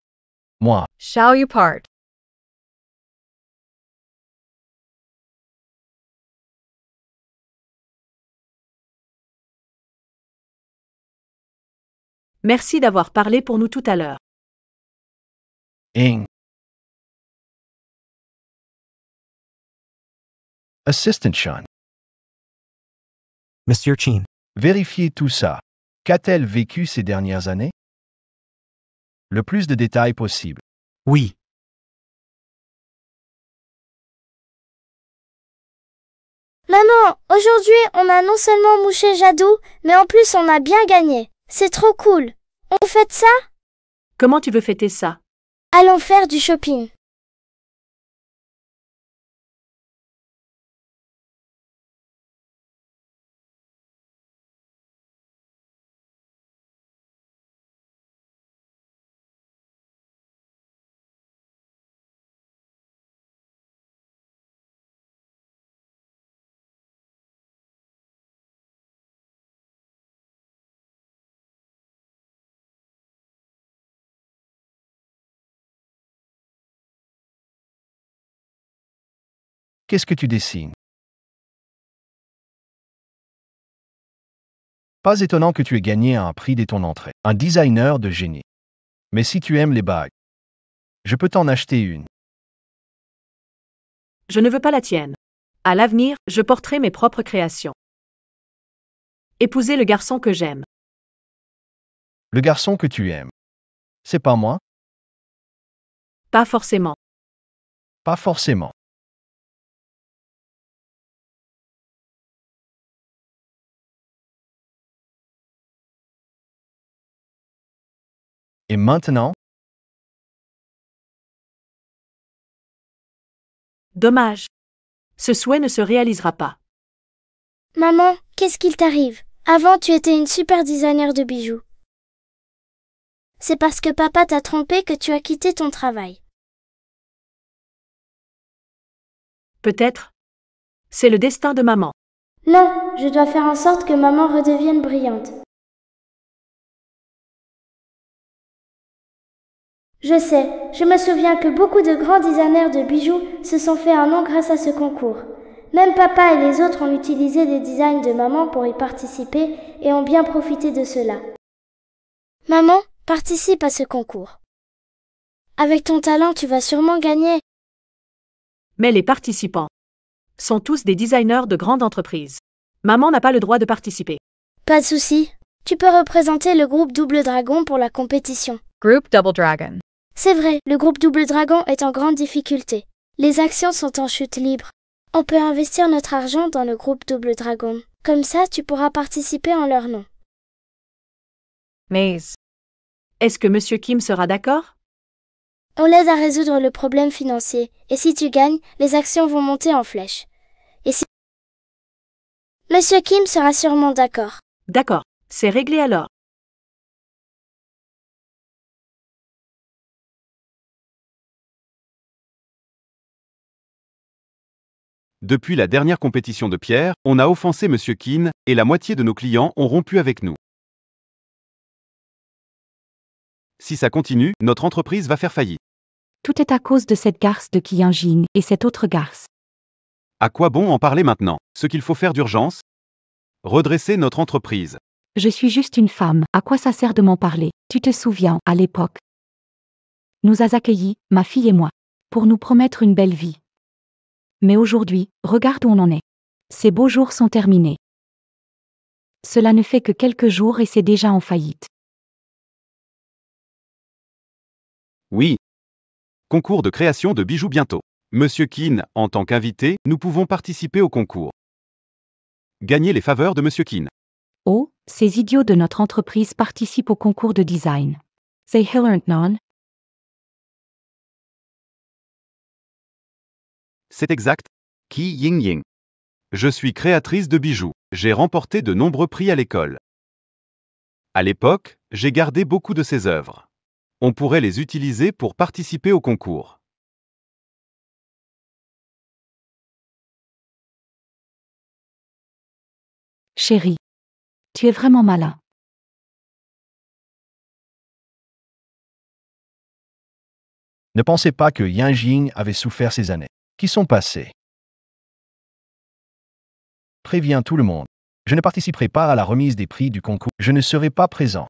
Moi. Xiaoyu part. Merci d'avoir parlé pour nous tout à l'heure. Ying. Assistant Sean. Monsieur Chin. Vérifiez tout ça. Qu'a-t-elle vécu ces dernières années? Le plus de détails possible. Oui. Maman, aujourd'hui, on a non seulement mouché Jadou, mais en plus on a bien gagné. C'est trop cool. On fête ça? Comment tu veux fêter ça? Allons faire du shopping. Qu'est-ce que tu dessines? Pas étonnant que tu aies gagné un prix dès ton entrée. Un designer de génie. Mais si tu aimes les bagues, je peux t'en acheter une. Je ne veux pas la tienne. À l'avenir, je porterai mes propres créations. Épouser le garçon que j'aime. Le garçon que tu aimes. C'est pas moi? Pas forcément. Pas forcément. Et maintenant? Dommage. Ce souhait ne se réalisera pas. Maman, qu'est-ce qu'il t'arrive? Avant, tu étais une super designer de bijoux. C'est parce que papa t'a trompé que tu as quitté ton travail. Peut-être. C'est le destin de maman. Non, je dois faire en sorte que maman redevienne brillante. Je sais, je me souviens que beaucoup de grands designers de bijoux se sont fait un nom grâce à ce concours. Même papa et les autres ont utilisé les designs de maman pour y participer et ont bien profité de cela. Maman, participe à ce concours. Avec ton talent, tu vas sûrement gagner. Mais les participants sont tous des designers de grandes entreprises. Maman n'a pas le droit de participer. Pas de souci. Tu peux représenter le groupe Double Dragon pour la compétition. Group Double Dragon. C'est vrai, le groupe Double Dragon est en grande difficulté. Les actions sont en chute libre. On peut investir notre argent dans le groupe Double Dragon. Comme ça, tu pourras participer en leur nom. Maze. Est-ce que Monsieur Kim sera d'accord? On l'aide à résoudre le problème financier. Et si tu gagnes, les actions vont monter en flèche. Et si... Monsieur Kim sera sûrement d'accord. D'accord, c'est réglé alors. Depuis la dernière compétition de Pierre, on a offensé Monsieur Keane, et la moitié de nos clients ont rompu avec nous. Si ça continue, notre entreprise va faire faillite. Tout est à cause de cette garce de Kyung-jin et cette autre garce. À quoi bon en parler maintenant? Ce qu'il faut faire d'urgence? Redresser notre entreprise. Je suis juste une femme, à quoi ça sert de m'en parler? Tu te souviens, à l'époque, nous a accueillis, ma fille et moi, pour nous promettre une belle vie. Mais aujourd'hui, regarde où on en est. Ces beaux jours sont terminés. Cela ne fait que quelques jours et c'est déjà en faillite. Oui. Concours de création de bijoux bientôt. Monsieur Keane, en tant qu'invité, nous pouvons participer au concours. Gagner les faveurs de Monsieur Keane. Oh, ces idiots de notre entreprise participent au concours de design. C'est Hillard non? C'est exact. Ki Ying-ying. Je suis créatrice de bijoux. J'ai remporté de nombreux prix à l'école. À l'époque, j'ai gardé beaucoup de ces œuvres. On pourrait les utiliser pour participer au concours. Chérie, tu es vraiment malin. Ne pensez pas que Yang-jin avait souffert ces années qui sont passées. Préviens tout le monde. Je ne participerai pas à la remise des prix du concours. Je ne serai pas présent.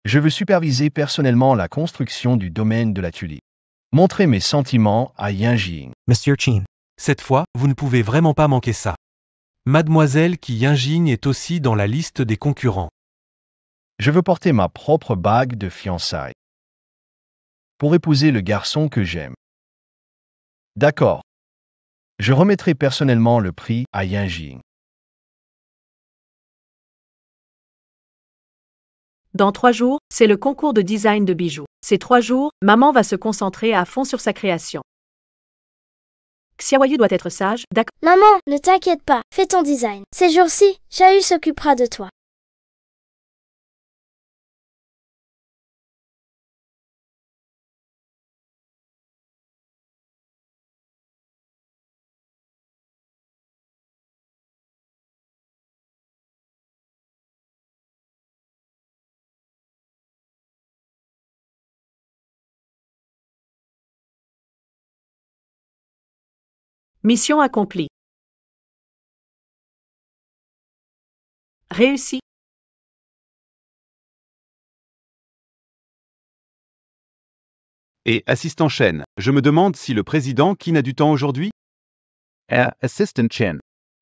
Je veux superviser personnellement la construction du domaine de la tulipe. Montrer mes sentiments à Yang-jin. Monsieur Chin. Cette fois, vous ne pouvez vraiment pas manquer ça. Mademoiselle Qi Yingjing est aussi dans la liste des concurrents. Je veux porter ma propre bague de fiançailles pour épouser le garçon que j'aime. D'accord. Je remettrai personnellement le prix à Yingjing. Dans 3 jours, c'est le concours de design de bijoux. Ces 3 jours, maman va se concentrer à fond sur sa création. Xiaoyu doit être sage, d'accord? Maman, ne t'inquiète pas, fais ton design. Ces jours-ci, Xiaoyu s'occupera de toi. Mission accomplie. Réussi. Et assistant Chen, je me demande si le président Qin a du temps aujourd'hui? Assistant Chen.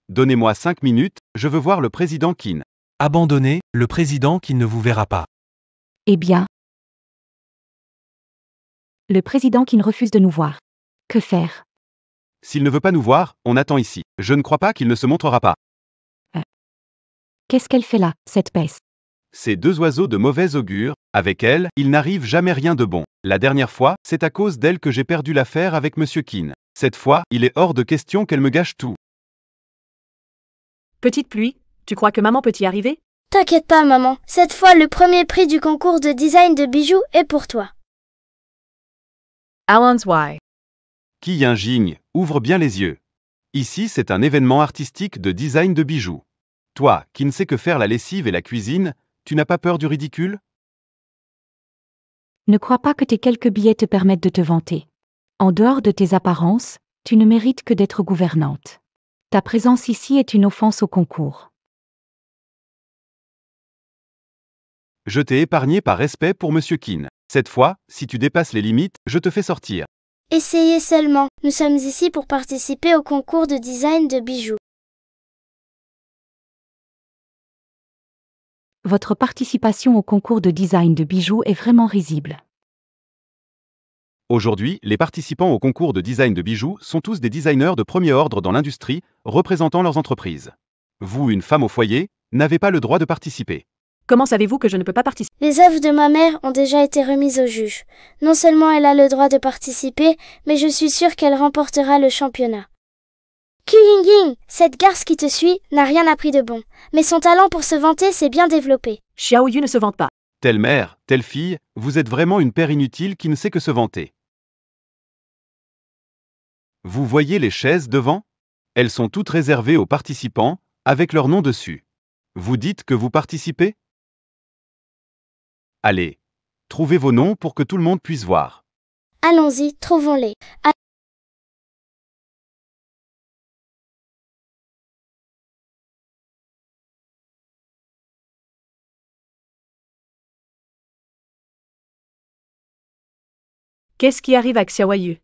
Donnez-moi 5 minutes, je veux voir le président Qin. Abandonnez, le président qui ne vous verra pas. Eh bien, le président qui refuse de nous voir. Que faire? S'il ne veut pas nous voir, on attend ici. Je ne crois pas qu'il ne se montrera pas. Qu'est-ce qu'elle fait là, cette peste? Ces 2 oiseaux de mauvais augure, avec elle, il n'arrive jamais rien de bon. La dernière fois, c'est à cause d'elle que j'ai perdu l'affaire avec Monsieur Qin. Cette fois, il est hors de question qu'elle me gâche tout. Petite pluie, tu crois que maman peut y arriver? T'inquiète pas, maman. Cette fois, le premier prix du concours de design de bijoux est pour toi. Alan's Why. Qi Yingjing, ouvre bien les yeux. Ici, c'est un événement artistique de design de bijoux. Toi, qui ne sais que faire la lessive et la cuisine, tu n'as pas peur du ridicule? Ne crois pas que tes quelques billets te permettent de te vanter. En dehors de tes apparences, tu ne mérites que d'être gouvernante. Ta présence ici est une offense au concours. Je t'ai épargné par respect pour Monsieur Qin. Cette fois, si tu dépasses les limites, je te fais sortir. Essayez seulement, nous sommes ici pour participer au concours de design de bijoux. Votre participation au concours de design de bijoux est vraiment risible. Aujourd'hui, les participants au concours de design de bijoux sont tous des designers de premier ordre dans l'industrie, représentant leurs entreprises. Vous, une femme au foyer, n'avez pas le droit de participer. Comment savez-vous que je ne peux pas participer? Les œuvres de ma mère ont déjà été remises au juge. Non seulement elle a le droit de participer, mais je suis sûre qu'elle remportera le championnat. Qi Yingjing, cette garce qui te suit, n'a rien appris de bon, mais son talent pour se vanter s'est bien développé. Xiaoyu ne se vante pas. Telle mère, telle fille, vous êtes vraiment une paire inutile qui ne sait que se vanter. Vous voyez les chaises devant? Elles sont toutes réservées aux participants, avec leur nom dessus. Vous dites que vous participez? Allez, trouvez vos noms pour que tout le monde puisse voir. Allons-y, trouvons-les. Qu'est-ce qui arrive à Xiaoyu?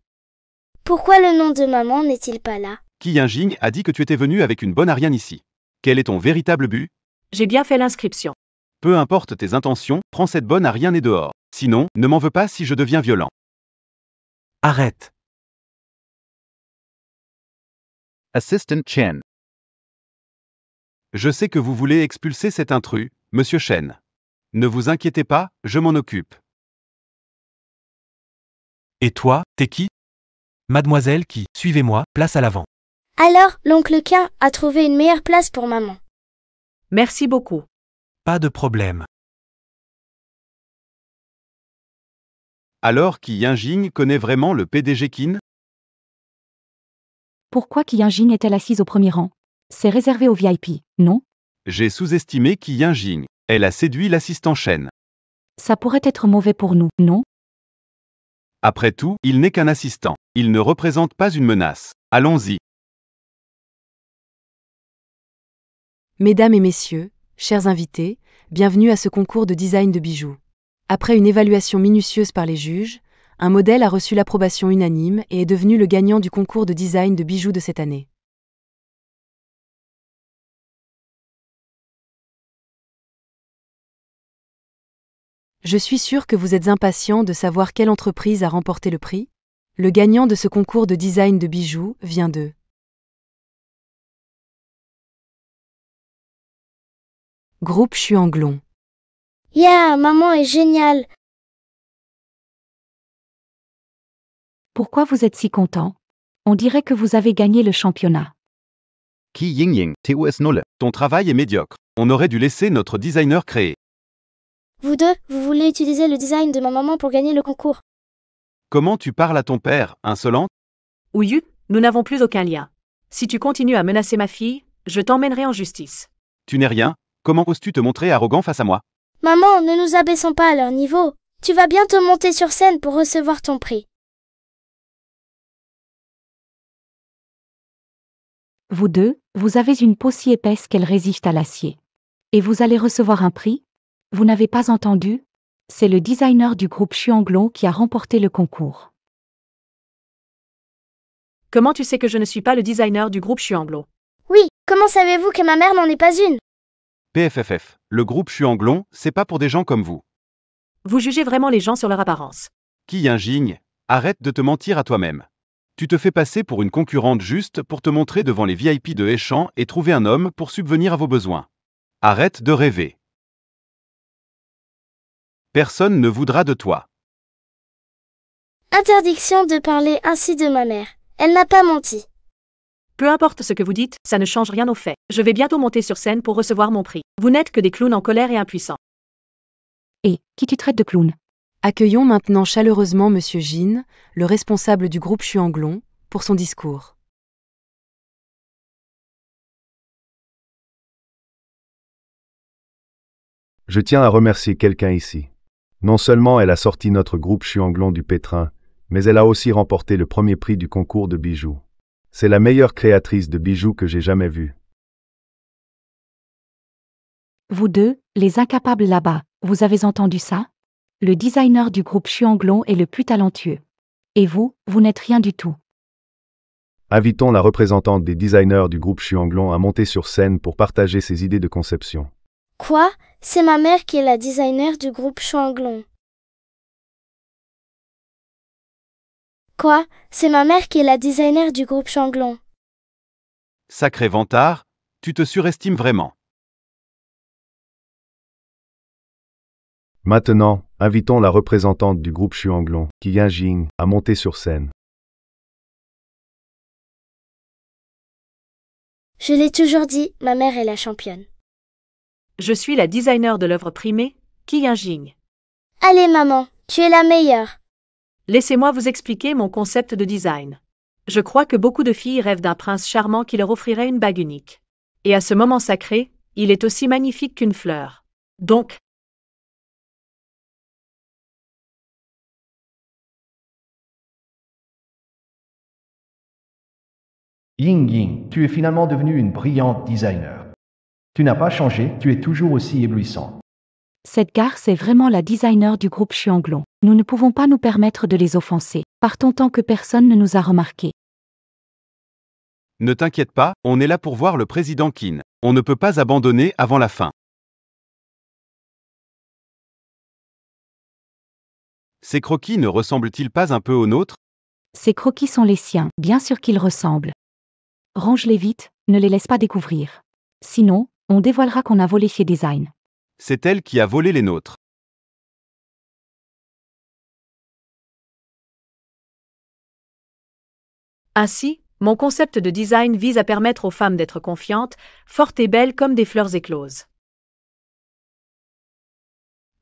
Pourquoi le nom de maman n'est-il pas là? Qi Yingjing a dit que tu étais venu avec une bonne Ariane ici. Quel est ton véritable but? J'ai bien fait l'inscription. Peu importe tes intentions, prends cette bonne Ariane et dehors. Sinon, ne m'en veux pas si je deviens violent. Arrête. Assistant Chen. Je sais que vous voulez expulser cet intrus, Monsieur Chen. Ne vous inquiétez pas, je m'en occupe. Et toi, t'es qui? Mademoiselle Qi, suivez-moi, place à l'avant. Alors, l'oncle Qin a trouvé une meilleure place pour maman. Merci beaucoup. Pas de problème. Alors Qi Yingjing connaît vraiment le PDG Qin? Pourquoi Qi Yingjing est-elle assise au premier rang? C'est réservé aux VIP, non? J'ai sous-estimé Qi Yingjing. Elle a séduit l'assistant Chen. Ça pourrait être mauvais pour nous, non? Après tout, il n'est qu'un assistant. Il ne représente pas une menace. Allons-y. Mesdames et messieurs, chers invités, bienvenue à ce concours de design de bijoux. Après une évaluation minutieuse par les juges, un modèle a reçu l'approbation unanime et est devenu le gagnant du concours de design de bijoux de cette année. Je suis sûr que vous êtes impatient de savoir quelle entreprise a remporté le prix. Le gagnant de ce concours de design de bijoux vient de Groupe Chuanglong. Yeah, maman est géniale. Pourquoi vous êtes si content? On dirait que vous avez gagné le championnat. Ki Yingying, TOS Null. Ton travail est médiocre. On aurait dû laisser notre designer créer. Vous deux, vous voulez utiliser le design de ma maman pour gagner le concours. Comment tu parles à ton père, insolente? Ouyu, nous n'avons plus aucun lien. Si tu continues à menacer ma fille, je t'emmènerai en justice. Tu n'es rien. Comment oses-tu te montrer arrogant face à moi? Maman, ne nous abaissons pas à leur niveau. Tu vas bientôt monter sur scène pour recevoir ton prix. Vous deux, vous avez une peau si épaisse qu'elle résiste à l'acier. Et vous allez recevoir un prix? Vous n'avez pas entendu? C'est le designer du groupe Chuanglong qui a remporté le concours. Comment tu sais que je ne suis pas le designer du groupe Chuanglong? Oui, comment savez-vous que ma mère n'en est pas une? PFFF, le groupe Chuanglong, c'est pas pour des gens comme vous. Vous jugez vraiment les gens sur leur apparence. Ki Yingying, arrête de te mentir à toi-même. Tu te fais passer pour une concurrente juste pour te montrer devant les VIP de Heichan et trouver un homme pour subvenir à vos besoins. Arrête de rêver. Personne ne voudra de toi. Interdiction de parler ainsi de ma mère. Elle n'a pas menti. Peu importe ce que vous dites, ça ne change rien au fait. Je vais bientôt monter sur scène pour recevoir mon prix. Vous n'êtes que des clowns en colère et impuissants. Et, qui tu traites de clown? Accueillons maintenant chaleureusement Monsieur Jin, le responsable du groupe Chuanglong, pour son discours. Je tiens à remercier quelqu'un ici. Non seulement elle a sorti notre groupe Chuanglong du pétrin, mais elle a aussi remporté le premier prix du concours de bijoux. C'est la meilleure créatrice de bijoux que j'ai jamais vue. Vous deux, les incapables là-bas, vous avez entendu ça? Le designer du groupe Chuanglong est le plus talentueux. Et vous, vous n'êtes rien du tout. Invitons la représentante des designers du groupe Chuanglong à monter sur scène pour partager ses idées de conception. Quoi? C'est ma mère qui est la designer du groupe Chuanglong. Quoi? C'est ma mère qui est la designer du groupe Chuanglong. Sacré vantard, tu te surestimes vraiment. Maintenant, invitons la représentante du groupe Chuanglong, Ki Yingying, à monter sur scène. Je l'ai toujours dit, ma mère est la championne. Je suis la designer de l'œuvre primée, Ki Yingying. Allez maman, tu es la meilleure. Laissez-moi vous expliquer mon concept de design. Je crois que beaucoup de filles rêvent d'un prince charmant qui leur offrirait une bague unique. Et à ce moment sacré, il est aussi magnifique qu'une fleur. Donc, Yingying, tu es finalement devenu une brillante designer. Tu n'as pas changé, tu es toujours aussi éblouissant. Cette garce est vraiment la designer du groupe Chuanglong. Nous ne pouvons pas nous permettre de les offenser. Partons tant que personne ne nous a remarqués. Ne t'inquiète pas, on est là pour voir le président Qin. On ne peut pas abandonner avant la fin. Ces croquis ne ressemblent-ils pas un peu aux nôtres? Ces croquis sont les siens, bien sûr qu'ils ressemblent. Range-les vite, ne les laisse pas découvrir. Sinon, on dévoilera qu'on a volé chez Design. C'est elle qui a volé les nôtres. ainsi, mon concept de design vise à permettre aux femmes d'être confiantes, fortes et belles comme des fleurs écloses.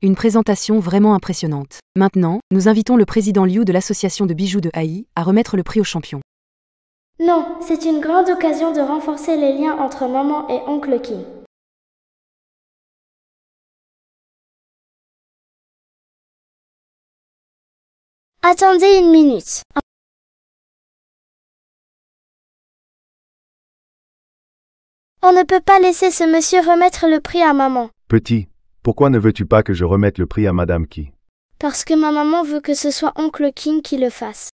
Une présentation vraiment impressionnante. Maintenant, nous invitons le président Liu de l'association de bijoux de Haï à remettre le prix au champion. Non, c'est une grande occasion de renforcer les liens entre maman et oncle Qin. Attendez une minute. On ne peut pas laisser ce monsieur remettre le prix à maman. Petit, pourquoi ne veux-tu pas que je remette le prix à Madame Qi? Parce que ma maman veut que ce soit Oncle King qui le fasse.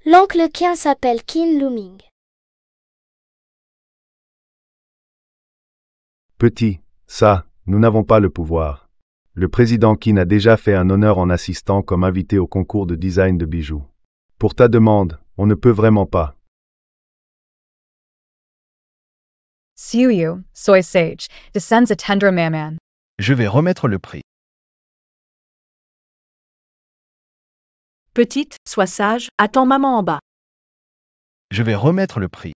L'oncle King s'appelle King Looming. Petit, ça, nous n'avons pas le pouvoir. Le président Kin a déjà fait un honneur en assistant comme invité au concours de design de bijoux. Pour ta demande, on ne peut vraiment pas. Suyu, soy sage, descends a tendre maman. Je vais remettre le prix. Petite, sois sage, attends maman en bas. Je vais remettre le prix.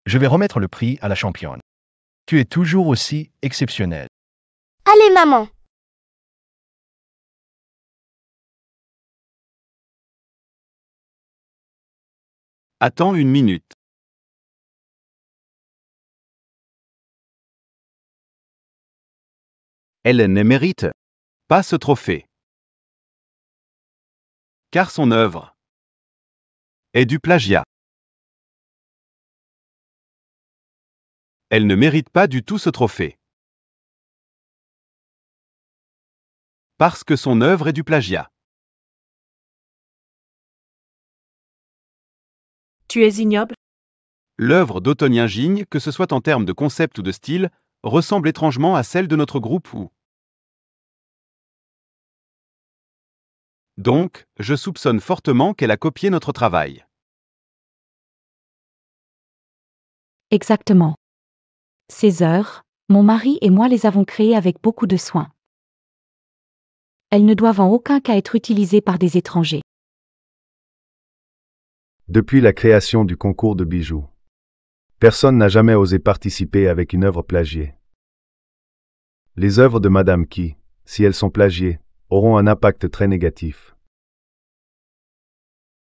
Je vais remettre le prix à la championne. Tu es toujours aussi exceptionnelle. Allez maman. Attends une minute. Elle ne mérite pas ce trophée. Car son œuvre est du plagiat. Elle ne mérite pas du tout ce trophée. Parce que son œuvre est du plagiat. Tu es ignoble? L'œuvre d'Autonien Jigne, que ce soit en termes de concept ou de style, ressemble étrangement à celle de notre groupe ou. Donc, je soupçonne fortement qu'elle a copié notre travail. Exactement. Ces heures, mon mari et moi les avons créées avec beaucoup de soin. Elles ne doivent en aucun cas être utilisées par des étrangers. Depuis la création du concours de bijoux, personne n'a jamais osé participer avec une œuvre plagiée. Les œuvres de Madame Qui, si elles sont plagiées, auront un impact très négatif.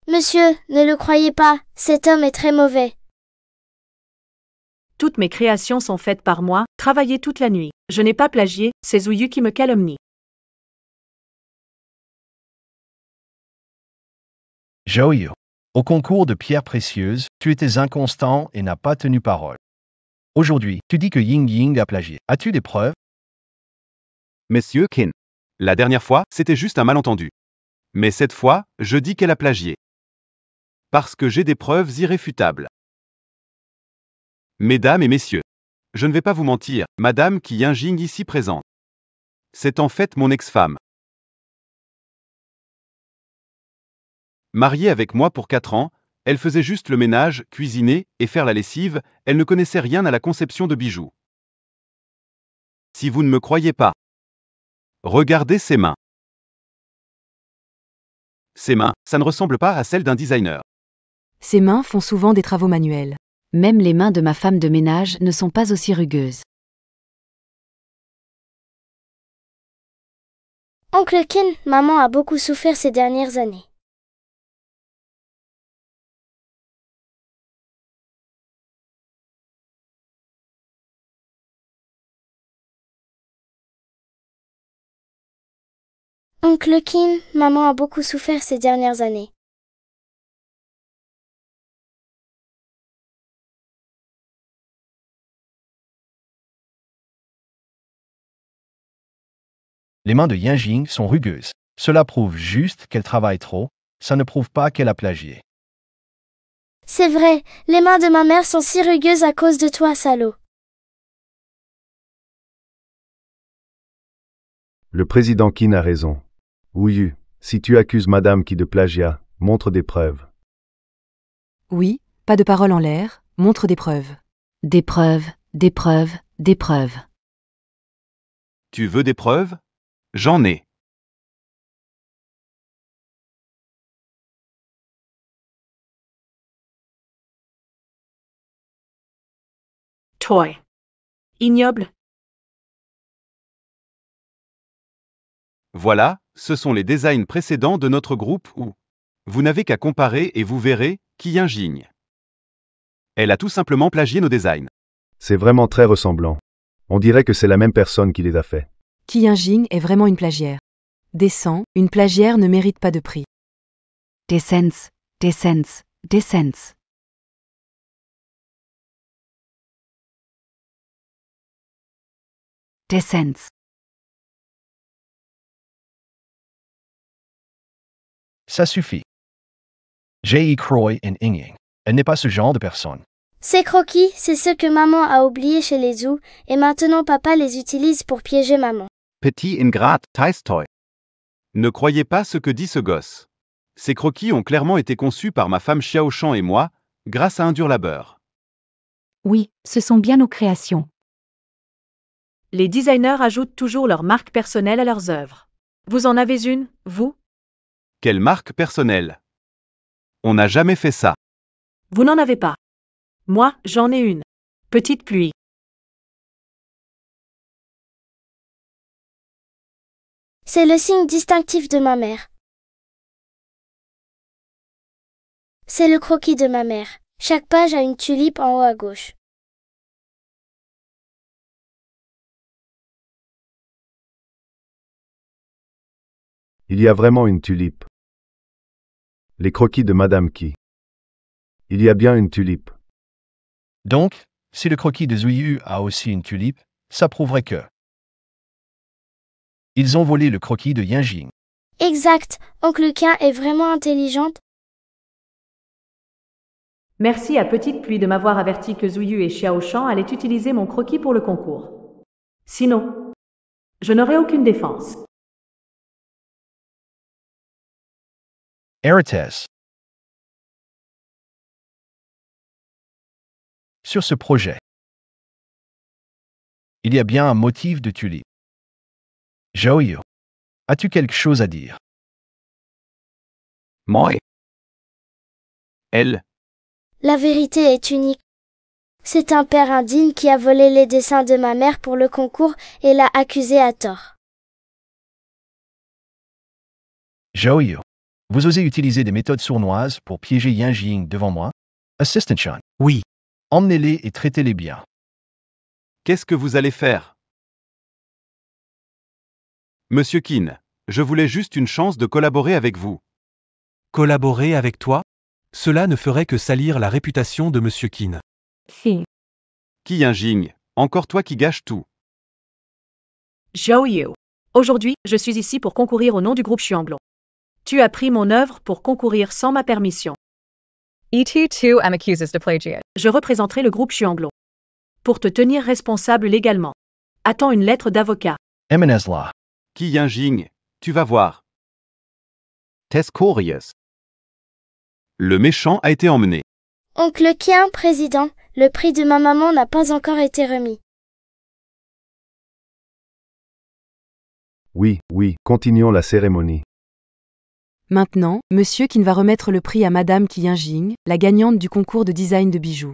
Monsieur, ne le croyez pas, cet homme est très mauvais. Toutes mes créations sont faites par moi, travaillées toute la nuit. Je n'ai pas plagié, c'est Zuyu qui me calomnie. Joey, au concours de pierres précieuses, tu étais inconstant et n'as pas tenu parole. Aujourd'hui, tu dis que Ying Ying a plagié. As-tu des preuves? Monsieur Kin. La dernière fois, c'était juste un malentendu. Mais cette fois, je dis qu'elle a plagié. Parce que j'ai des preuves irréfutables. Mesdames et messieurs, je ne vais pas vous mentir, Madame Qui Ying ici présente. C'est en fait mon ex-femme. Mariée avec moi pour 4 ans, elle faisait juste le ménage, cuisiner et faire la lessive, elle ne connaissait rien à la conception de bijoux. Si vous ne me croyez pas, regardez ses mains. Ses mains, ça ne ressemble pas à celles d'un designer. Ses mains font souvent des travaux manuels. Même les mains de ma femme de ménage ne sont pas aussi rugueuses. Oncle Ken, maman a beaucoup souffert ces dernières années. Oncle Ken, maman a beaucoup souffert ces dernières années. Les mains de Ying sont rugueuses. Cela prouve juste qu'elle travaille trop, ça ne prouve pas qu'elle a plagié. C'est vrai, les mains de ma mère sont si rugueuses à cause de toi, salaud. Le président Kin a raison. Wuyu, si tu accuses Madame Qui de plagiat, montre des preuves. Oui, pas de paroles en l'air, montre des preuves. Des preuves, des preuves, des preuves. Tu veux des preuves? J'en ai. Toy. Ignoble. Voilà, ce sont les designs précédents de notre groupe où vous n'avez qu'à comparer et vous verrez Qui Ying. Elle a tout simplement plagié nos designs. C'est vraiment très ressemblant. On dirait que c'est la même personne qui les a faits. Qui Ying est vraiment une plagiaire. Descends, une plagiaire ne mérite pas de prix. Descends, descends, descends. Descends. Ça suffit. J.E. Croy and Inging. Elle n'est pas ce genre de personne. Ces croquis, c'est ceux que maman a oubliés chez les zoos, et maintenant papa les utilise pour piéger maman. Petit ingrat, Taistoy. Ne croyez pas ce que dit ce gosse. Ces croquis ont clairement été conçus par ma femme Xiaoshan et moi, grâce à un dur labeur. Oui, ce sont bien nos créations. Les designers ajoutent toujours leur marque personnelle à leurs œuvres. Vous en avez une, vous? Quelle marque personnelle? On n'a jamais fait ça. Vous n'en avez pas. Moi, j'en ai une. Petite pluie. C'est le signe distinctif de ma mère. C'est le croquis de ma mère. Chaque page a une tulipe en haut à gauche. Il y a vraiment une tulipe. Les croquis de Madame Qui. Il y a bien une tulipe. Donc, si le croquis de Zuyu a aussi une tulipe, ça prouverait que ils ont volé le croquis de Yanjing. Exact, oncle Quin est vraiment intelligente. Merci à Petite Pluie de m'avoir averti que Zuyu et Xiaoshan allaient utiliser mon croquis pour le concours. Sinon, je n'aurais aucune défense. Arates. Sur ce projet, il y a bien un motif de tulipe. Zhouyu, as-tu quelque chose à dire? Moi. Elle. La vérité est unique. C'est un père indigne qui a volé les dessins de ma mère pour le concours et l'a accusé à tort. Zhouyu, vous osez utiliser des méthodes sournoises pour piéger Yanjing devant moi? Assistant Chan. Oui. Emmenez-les et traitez-les bien. Qu'est-ce que vous allez faire? Monsieur Qin, je voulais juste une chance de collaborer avec vous. Collaborer avec toi? Cela ne ferait que salir la réputation de Monsieur Qin. Si. Qui Yanjing, encore toi qui gâches tout. Zhouyu. Aujourd'hui, je suis ici pour concourir au nom du groupe Xuanglong. Tu as pris mon œuvre pour concourir sans ma permission. Et2 am accused de plagiat. Je représenterai le groupe Xuanglong. Pour te tenir responsable légalement. Attends une lettre d'avocat. Emenezla. Qui Yanjing, tu vas voir. Tescorius. Le méchant a été emmené. Oncle Quin, président, le prix de ma maman n'a pas encore été remis. Oui, continuons la cérémonie. Maintenant, Monsieur Qin va remettre le prix à Madame Qui Yanjing, la gagnante du concours de design de bijoux.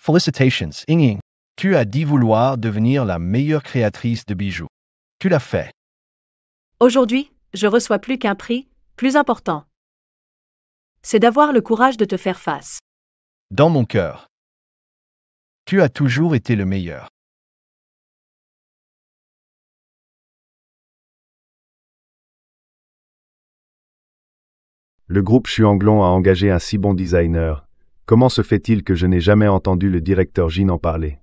Felicitations, Inging. Tu as dit vouloir devenir la meilleure créatrice de bijoux. Tu l'as fait. Aujourd'hui, je reçois plus qu'un prix, plus important. C'est d'avoir le courage de te faire face. Dans mon cœur. Tu as toujours été le meilleur. Le groupe Xuanglong a engagé un si bon designer. Comment se fait-il que je n'ai jamais entendu le directeur Jin en parler?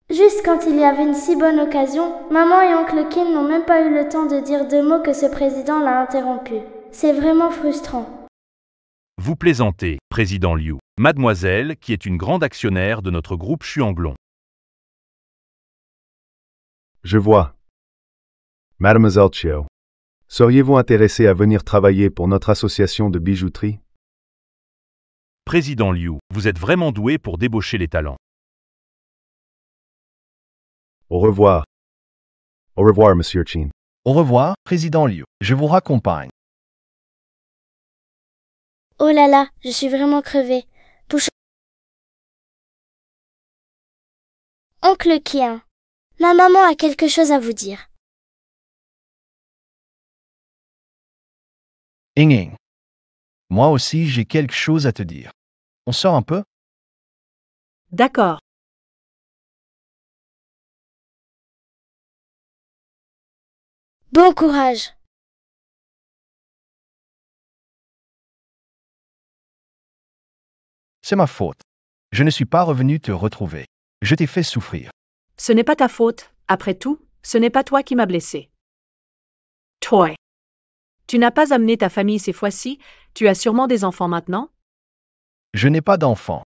Juste quand il y avait une si bonne occasion, maman et oncle Qin n'ont même pas eu le temps de dire 2 mots que ce président l'a interrompu. C'est vraiment frustrant. Vous plaisantez, président Liu. Mademoiselle, qui est une grande actionnaire de notre groupe Xuanglong. Je vois. Mademoiselle Chiao, seriez-vous intéressée à venir travailler pour notre association de bijouterie? Président Liu, vous êtes vraiment doué pour débaucher les talents. Au revoir. Au revoir, Monsieur Qin. Au revoir, président Liu. Je vous raccompagne. Oh là là, je suis vraiment crevée. Oncle Qin, ma maman a quelque chose à vous dire. Ing. Moi aussi, j'ai quelque chose à te dire. On sort un peu? D'accord. Bon courage. C'est ma faute. Je ne suis pas revenu te retrouver. Je t'ai fait souffrir. Ce n'est pas ta faute. Après tout, ce n'est pas toi qui m'as blessé. Toy. Tu n'as pas amené ta famille ces fois-ci, tu as sûrement des enfants maintenant? Je n'ai pas d'enfant.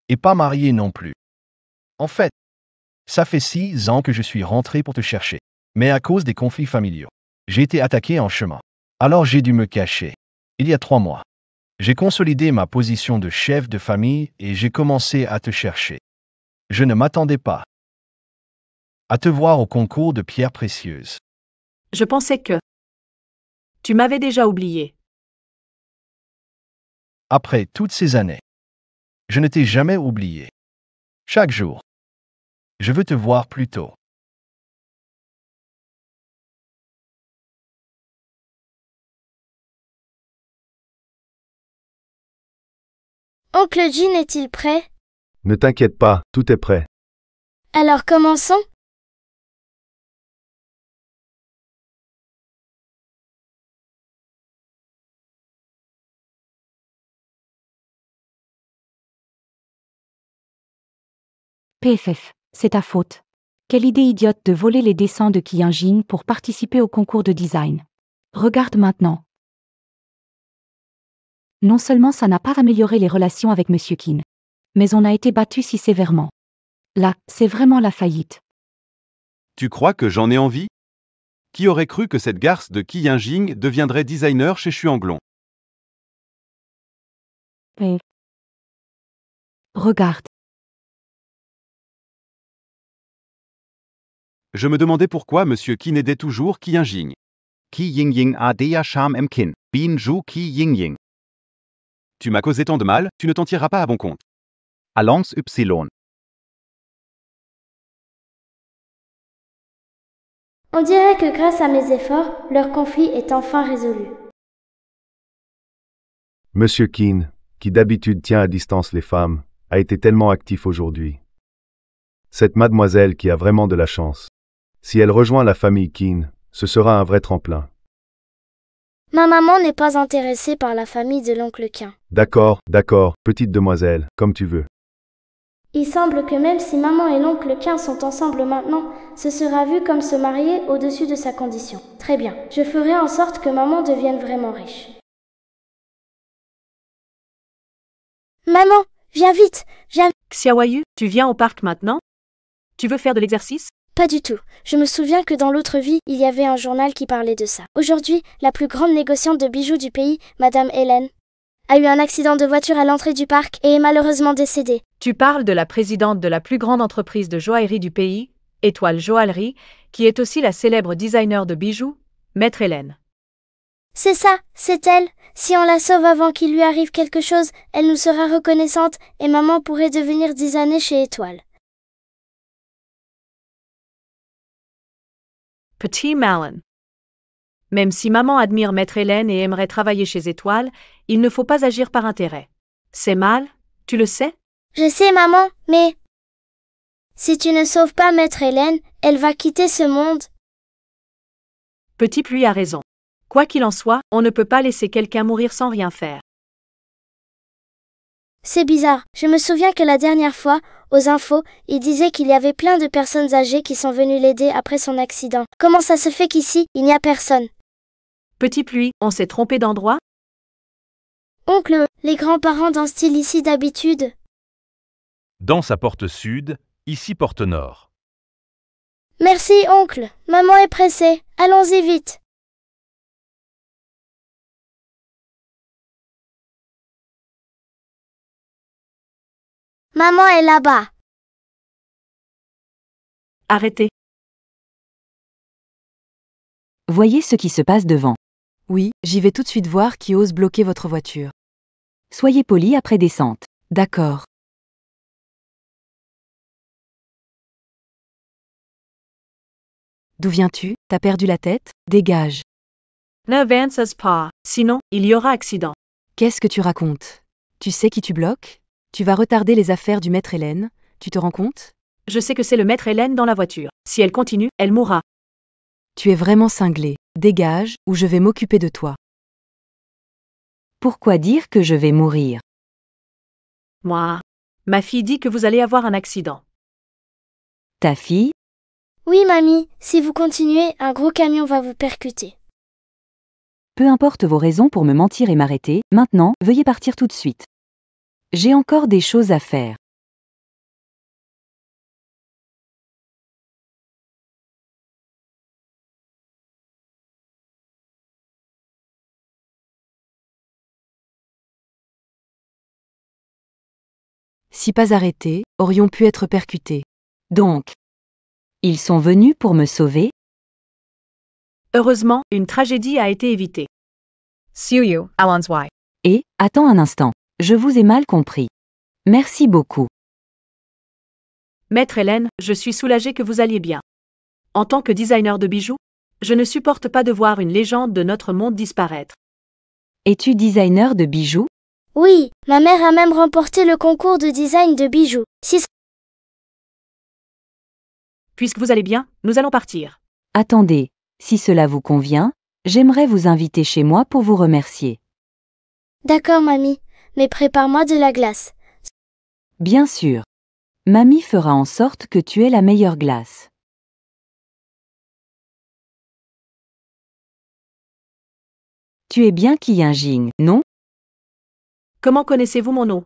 Et pas marié non plus. En fait, ça fait 6 ans que je suis rentré pour te chercher. Mais à cause des conflits familiaux, j'ai été attaqué en chemin. Alors j'ai dû me cacher. Il y a 3 mois. J'ai consolidé ma position de chef de famille et j'ai commencé à te chercher. Je ne m'attendais pas à te voir au concours de pierres précieuses. Je pensais que tu m'avais déjà oublié. Après toutes ces années, je ne t'ai jamais oublié. Chaque jour, je veux te voir plus tôt. Oncle Jean est-il prêt? Ne t'inquiète pas, tout est prêt. Alors commençons? PFF, c'est ta faute. Quelle idée idiote de voler les dessins de Qianjing pour participer au concours de design. Regarde maintenant. Non seulement ça n'a pas amélioré les relations avec Monsieur Qin, mais on a été battu si sévèrement. Là, c'est vraiment la faillite. Tu crois que j'en ai envie? Qui aurait cru que cette garce de Qi Yinjing deviendrait designer chez Xuanglong? Regarde. Je me demandais pourquoi Monsieur Qin aidait toujours Qi Yinjing. Qi Yingying a der Charme im Kinn. Bin Ju Qi Yingying. Tu m'as causé tant de mal, tu ne t'en tireras pas à bon compte. Allons Y. On dirait que grâce à mes efforts, leur conflit est enfin résolu. Monsieur Qin, qui d'habitude tient à distance les femmes, a été tellement actif aujourd'hui. Cette mademoiselle qui a vraiment de la chance. Si elle rejoint la famille Qin, ce sera un vrai tremplin. Ma maman n'est pas intéressée par la famille de l'oncle Qin. D'accord, petite demoiselle, comme tu veux. Il semble que même si maman et l'oncle Qin sont ensemble maintenant, ce sera vu comme se marier au-dessus de sa condition. Très bien, je ferai en sorte que maman devienne vraiment riche. Maman, viens vite, viens. Xiaoyu, tu viens au parc maintenant? Tu veux faire de l'exercice? Pas du tout. Je me souviens que dans l'autre vie, il y avait un journal qui parlait de ça. Aujourd'hui, la plus grande négociante de bijoux du pays, Madame Hélène, a eu un accident de voiture à l'entrée du parc et est malheureusement décédée. Tu parles de la présidente de la plus grande entreprise de joaillerie du pays, Étoile Joaillerie, qui est aussi la célèbre designer de bijoux, Maître Hélène. C'est ça, c'est elle. Si on la sauve avant qu'il lui arrive quelque chose, elle nous sera reconnaissante et maman pourrait devenir designer chez Étoile. Petit Malin. Même si maman admire Maître Hélène et aimerait travailler chez Étoile, il ne faut pas agir par intérêt. C'est mal, tu le sais? Je sais, maman, mais si tu ne sauves pas Maître Hélène, elle va quitter ce monde. Petit Pluie a raison. Quoi qu'il en soit, on ne peut pas laisser quelqu'un mourir sans rien faire. C'est bizarre, je me souviens que la dernière fois, aux infos, il disait qu'il y avait plein de personnes âgées qui sont venues l'aider après son accident. Comment ça se fait qu'ici, il n'y a personne? Petit Pluie, on s'est trompé d'endroit? Oncle, les grands-parents dansent-ils ici d'habitude? Dans sa porte sud, ici porte nord. Merci, oncle. Maman est pressée. Allons-y vite. Maman est là-bas. Arrêtez. Voyez ce qui se passe devant. Oui, j'y vais tout de suite voir qui ose bloquer votre voiture. Soyez poli après descente. D'accord. D'où viens-tu? T'as perdu la tête? Dégage. N'avances pas, sinon, il y aura accident. Qu'est-ce que tu racontes? Tu sais qui tu bloques? Tu vas retarder les affaires du maître Hélène, tu te rends compte? Je sais que c'est le maître Hélène dans la voiture. Si elle continue, elle mourra. Tu es vraiment cinglé. Dégage, ou je vais m'occuper de toi. Pourquoi dire que je vais mourir? Moi. Ma fille dit que vous allez avoir un accident. Ta fille? Oui, mamie, si vous continuez, un gros camion va vous percuter. Peu importe vos raisons pour me mentir et m'arrêter, maintenant, veuillez partir tout de suite. J'ai encore des choses à faire. Si pas arrêtés, aurions pu être percutés. Donc, ils sont venus pour me sauver? Heureusement, une tragédie a été évitée. Suyu, Alonswai. Et, attends un instant, je vous ai mal compris. Merci beaucoup. Maître Hélène, je suis soulagée que vous alliez bien. En tant que designer de bijoux, je ne supporte pas de voir une légende de notre monde disparaître. Es-tu designer de bijoux? Oui, ma mère a même remporté le concours de design de bijoux. Puisque vous allez bien, nous allons partir. Attendez, si cela vous convient, j'aimerais vous inviter chez moi pour vous remercier. D'accord, mamie, mais prépare-moi de la glace. Bien sûr. Mamie fera en sorte que tu aies la meilleure glace. Tu es bien Qiying, non? Comment connaissez-vous mon nom?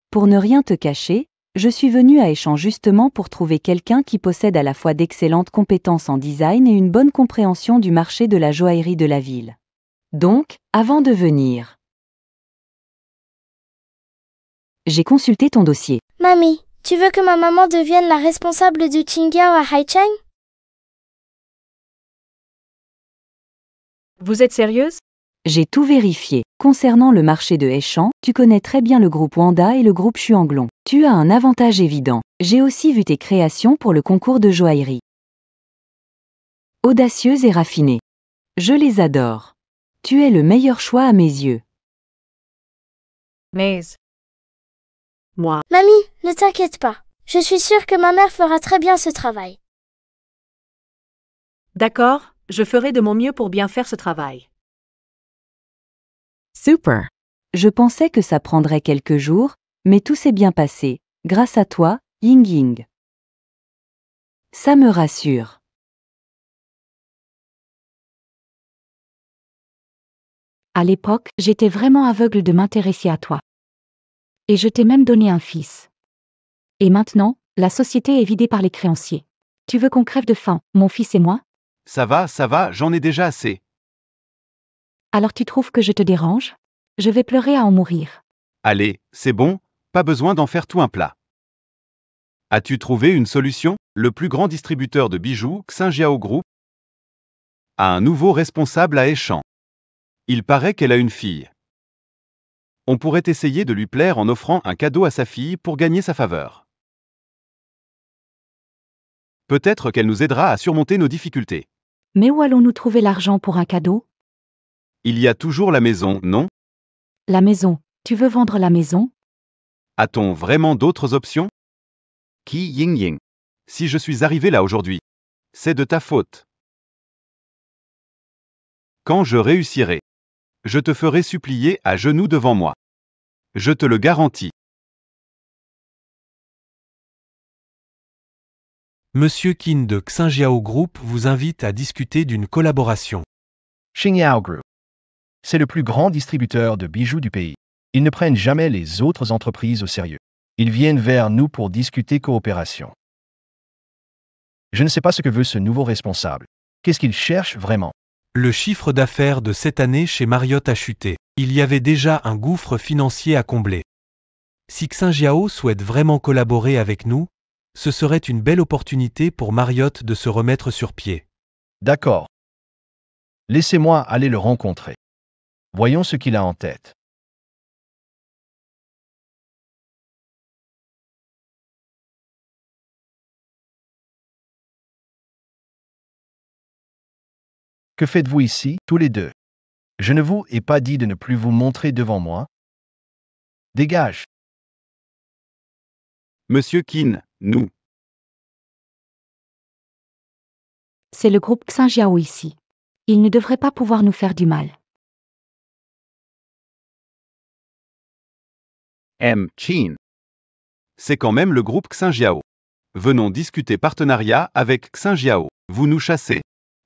Pour ne rien te cacher, je suis venue à Échange justement pour trouver quelqu'un qui possède à la fois d'excellentes compétences en design et une bonne compréhension du marché de la joaillerie de la ville. Donc, avant de venir, j'ai consulté ton dossier. Mamie, tu veux que ma maman devienne la responsable du Qingyao à Haicheng? Vous êtes sérieuse? J'ai tout vérifié. Concernant le marché de Heishan, tu connais très bien le groupe Wanda et le groupe Xuanglong. Tu as un avantage évident. J'ai aussi vu tes créations pour le concours de joaillerie. Audacieuses et raffinées. Je les adore. Tu es le meilleur choix à mes yeux. Mais. Moi. Mamie, ne t'inquiète pas. Je suis sûre que ma mère fera très bien ce travail. D'accord, je ferai de mon mieux pour bien faire ce travail. Super. Je pensais que ça prendrait quelques jours, mais tout s'est bien passé, grâce à toi, Ying. Ça me rassure. À l'époque, j'étais vraiment aveugle de m'intéresser à toi. Et je t'ai même donné un fils. Et maintenant, la société est vidée par les créanciers. Tu veux qu'on crève de faim, mon fils et moi? Ça va, j'en ai déjà assez. Alors tu trouves que je te dérange? Je vais pleurer à en mourir. Allez, c'est bon, pas besoin d'en faire tout un plat. As-tu trouvé une solution? Le plus grand distributeur de bijoux, Xinjiao Group, a un nouveau responsable à Échamps. Il paraît qu'elle a une fille. On pourrait essayer de lui plaire en offrant un cadeau à sa fille pour gagner sa faveur. Peut-être qu'elle nous aidera à surmonter nos difficultés. Mais où allons-nous trouver l'argent pour un cadeau? Il y a toujours la maison, non? La maison. Tu veux vendre la maison? A-t-on vraiment d'autres options? Qiying. Si je suis arrivé là aujourd'hui, c'est de ta faute. Quand je réussirai, je te ferai supplier à genoux devant moi. Je te le garantis. Monsieur Qin de Xinjiao Group vous invite à discuter d'une collaboration. Xingyao Group. C'est le plus grand distributeur de bijoux du pays. Ils ne prennent jamais les autres entreprises au sérieux. Ils viennent vers nous pour discuter coopération. Je ne sais pas ce que veut ce nouveau responsable. Qu'est-ce qu'il cherche vraiment? Le chiffre d'affaires de cette année chez Marriott a chuté. Il y avait déjà un gouffre financier à combler. Si Xinjiao souhaite vraiment collaborer avec nous, ce serait une belle opportunité pour Marriott de se remettre sur pied. D'accord. Laissez-moi aller le rencontrer. Voyons ce qu'il a en tête. Que faites-vous ici, tous les deux? Je ne vous ai pas dit de ne plus vous montrer devant moi. Dégage. Monsieur Qin, nous. C'est le groupe Xinjiao ici. Il ne devrait pas pouvoir nous faire du mal. M. Qin. C'est quand même le groupe Xinjiao. Venons discuter partenariat avec Xinjiao. Vous nous chassez.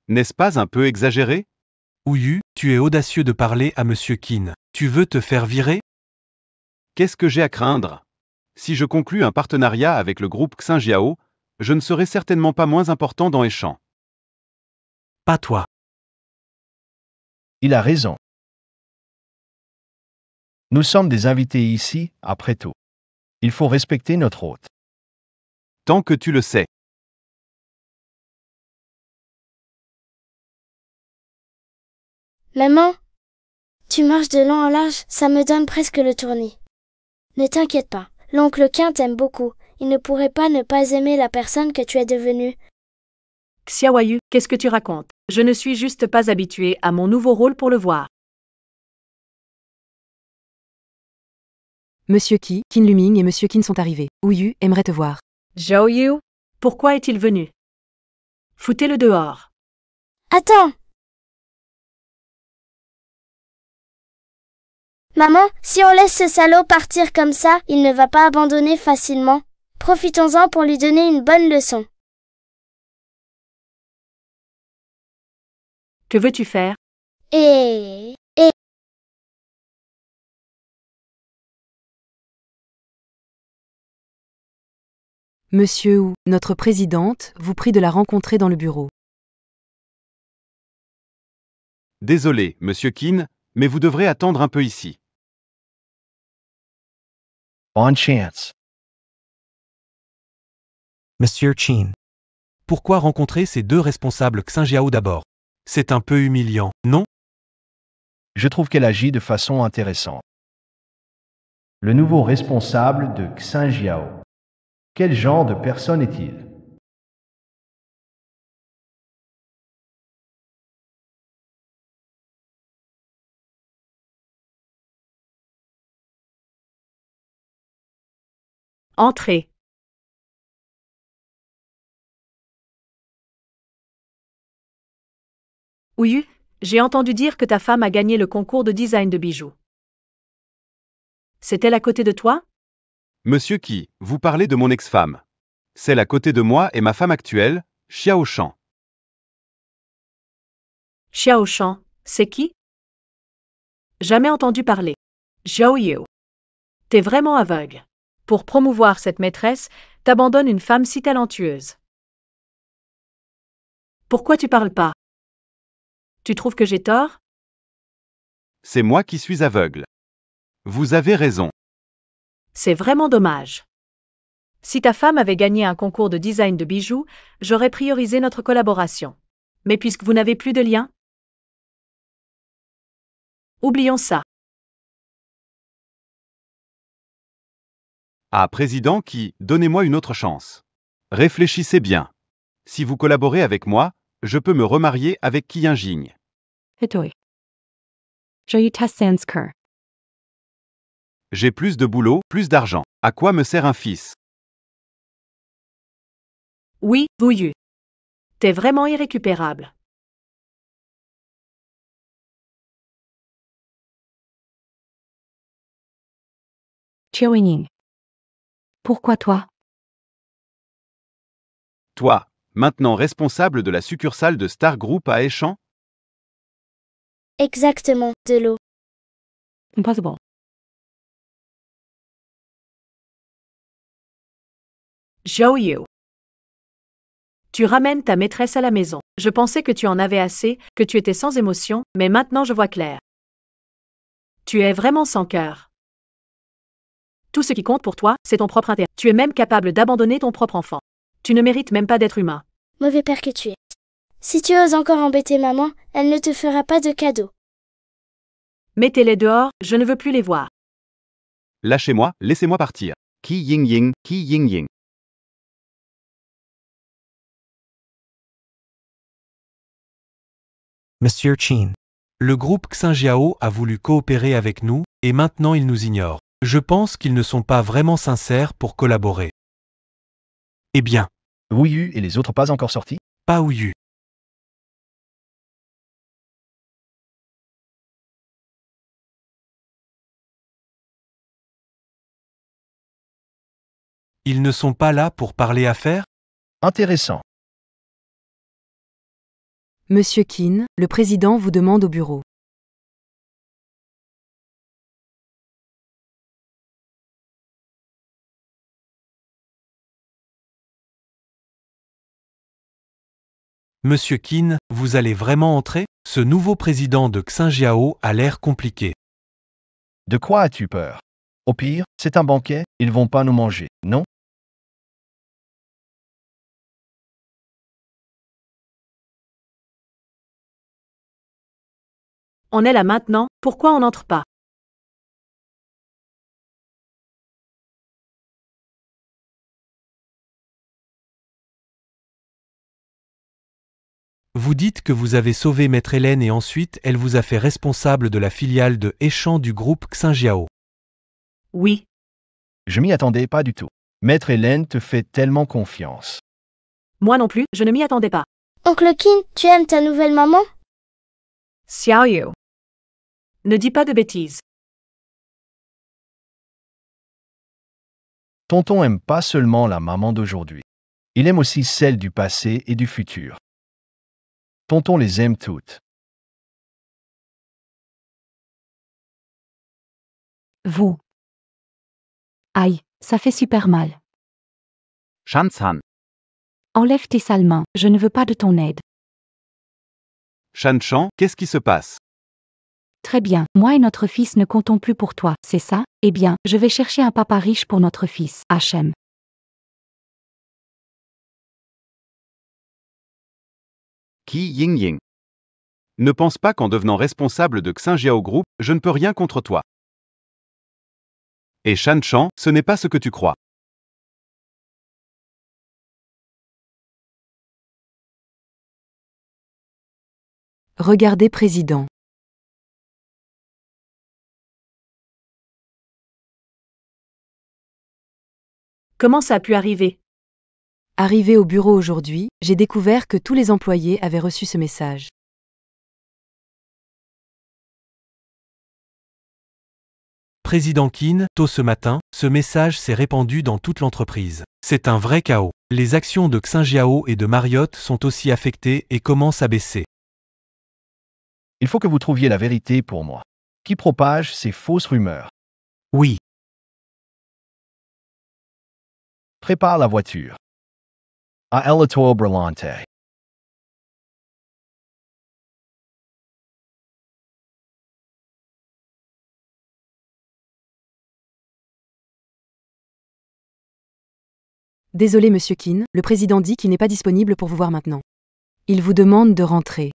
N'est-ce pas un peu exagéré? Ouyu, tu es audacieux de parler à Monsieur Qin. Tu veux te faire virer? Qu'est-ce que j'ai à craindre? Si je conclus un partenariat avec le groupe Xinjiao, je ne serai certainement pas moins important dans les champs. Pas toi. Il a raison. Nous sommes des invités ici, après tout. Il faut respecter notre hôte. Tant que tu le sais. Maman, tu marches de long en large, ça me donne presque le tournis. Ne t'inquiète pas, l'oncle Qin t'aime beaucoup. Il ne pourrait pas ne pas aimer la personne que tu es devenue. Xiaoyu, qu'est-ce que tu racontes? Je ne suis juste pas habituée à mon nouveau rôle pour le voir. Monsieur Qin Luming et Monsieur Qin sont arrivés. Ouyu aimerait te voir. Xiaoyu, pourquoi est-il venu? Foutez-le dehors. Attends! Maman, si on laisse ce salaud partir comme ça, il ne va pas abandonner facilement. Profitons-en pour lui donner une bonne leçon. Que veux-tu faire? Et... Monsieur Wu, notre présidente, vous prie de la rencontrer dans le bureau. Désolé, Monsieur Qin, mais vous devrez attendre un peu ici. Bonne chance. Monsieur Qin. Pourquoi rencontrer ces deux responsables Xinjiao d'abord? C'est un peu humiliant, non? Je trouve qu'elle agit de façon intéressante. Le nouveau responsable de Xinjiao. Quel genre de personne est-il? Entrez. Ouyu, j'ai entendu dire que ta femme a gagné le concours de design de bijoux. C'est-elle à côté de toi? Monsieur Qi, vous parlez de mon ex-femme. Celle à côté de moi est ma femme actuelle, Xiao Shan. Xiao Shan, c'est qui? Jamais entendu parler. Xiaoyu. T'es vraiment aveugle. Pour promouvoir cette maîtresse, t'abandonnes une femme si talentueuse. Pourquoi tu parles pas? Tu trouves que j'ai tort? C'est moi qui suis aveugle. Vous avez raison. C'est vraiment dommage. Si ta femme avait gagné un concours de design de bijoux, j'aurais priorisé notre collaboration. Mais puisque vous n'avez plus de lien? Oublions ça. Ah, président Qi, donnez-moi une autre chance. Réfléchissez bien. Si vous collaborez avec moi, je peux me remarier avec Qi Yinjing. J'ai plus de boulot, plus d'argent. À quoi me sert un fils? Oui, Ouyu. T'es vraiment irrécupérable. Xiaoying. Pourquoi toi? Toi, maintenant responsable de la succursale de Star Group à Échamps? Exactement, de l'eau. Impossible. Xiaoyu. Tu ramènes ta maîtresse à la maison. Je pensais que tu en avais assez, que tu étais sans émotion, mais maintenant je vois clair. Tu es vraiment sans cœur. Tout ce qui compte pour toi, c'est ton propre intérêt. Tu es même capable d'abandonner ton propre enfant. Tu ne mérites même pas d'être humain. Mauvais père que tu es. Si tu oses encore embêter maman, elle ne te fera pas de cadeau. Mettez-les dehors, je ne veux plus les voir. Lâchez-moi, laissez-moi partir. Qi Yingying, Qi Yingying. Monsieur Chin. Le groupe Xinjiao a voulu coopérer avec nous, et maintenant ils nous ignorent. Je pense qu'ils ne sont pas vraiment sincères pour collaborer. Eh bien, Wu Yu et les autres pas encore sortis? pas Ouyu. Ils ne sont pas là pour parler affaires? Intéressant. Monsieur Qin, le président vous demande au bureau. Monsieur Qin, vous allez vraiment entrer? Ce nouveau président de Xinjiao a l'air compliqué. De quoi as-tu peur? Au pire, c'est un banquet, ils vont pas nous manger, non? On est là maintenant, pourquoi on n'entre pas? Vous dites que vous avez sauvé Maître Hélène et ensuite elle vous a fait responsable de la filiale de Échange du groupe Xinjiao. Oui. Je m'y attendais pas du tout. Maître Hélène te fait tellement confiance. Moi non plus, je ne m'y attendais pas. Oncle Qin, tu aimes ta nouvelle maman? Xiao Yu. Ne dis pas de bêtises. Tonton aime pas seulement la maman d'aujourd'hui. Il aime aussi celle du passé et du futur. Tonton les aime toutes. Vous. Aïe, ça fait super mal. Shan-san. Enlève tes sales mains, je ne veux pas de ton aide. Shan-chan, qu'est-ce qui se passe? Très bien, moi et notre fils ne comptons plus pour toi, c'est ça? Eh bien, je vais chercher un papa riche pour notre fils, Hachem. Qi Yingying. Ne pense pas qu'en devenant responsable de Xinjiao Group, je ne peux rien contre toi. Et Shan-chan, ce n'est pas ce que tu crois. Regardez président. Comment ça a pu arriver? Arrivé au bureau aujourd'hui, j'ai découvert que tous les employés avaient reçu ce message. Président Qin, tôt ce matin, ce message s'est répandu dans toute l'entreprise. C'est un vrai chaos. Les actions de Xinjiao et de Marriott sont aussi affectées et commencent à baisser. Il faut que vous trouviez la vérité pour moi. Qui propage ces fausses rumeurs? Oui. Prépare la voiture. À Elator Brillante. Désolé Monsieur Qin, le président dit qu'il n'est pas disponible pour vous voir maintenant. Il vous demande de rentrer.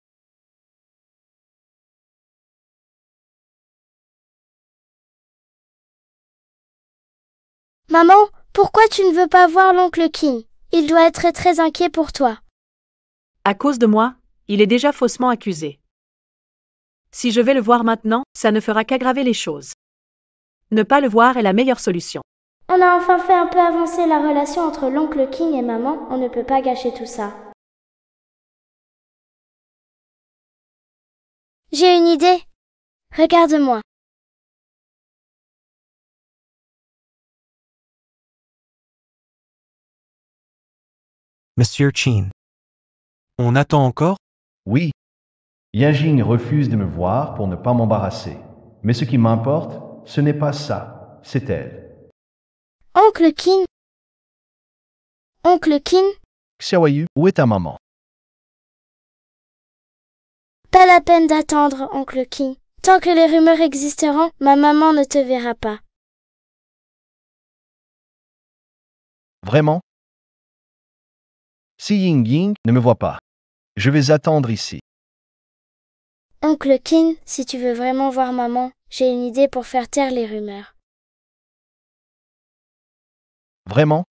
Maman, pourquoi tu ne veux pas voir l'oncle Qin? Il doit être très inquiet pour toi. À cause de moi, il est déjà faussement accusé. Si je vais le voir maintenant, ça ne fera qu'aggraver les choses. Ne pas le voir est la meilleure solution. On a enfin fait un peu avancer la relation entre l'oncle Qin et maman, on ne peut pas gâcher tout ça. J'ai une idée. Regarde-moi. Monsieur Chin. On attend encore? Oui. Yajing refuse de me voir pour ne pas m'embarrasser. Mais ce qui m'importe, ce n'est pas ça, c'est elle. Oncle Qin. Oncle Qin, Xiaoyu, où est ta maman? pas la peine d'attendre, oncle Qin. Tant que les rumeurs existeront, ma maman ne te verra pas. Vraiment? Si Ying Ying ne me voit pas, je vais attendre ici. Oncle Qin, si tu veux vraiment voir maman, j'ai une idée pour faire taire les rumeurs. Vraiment?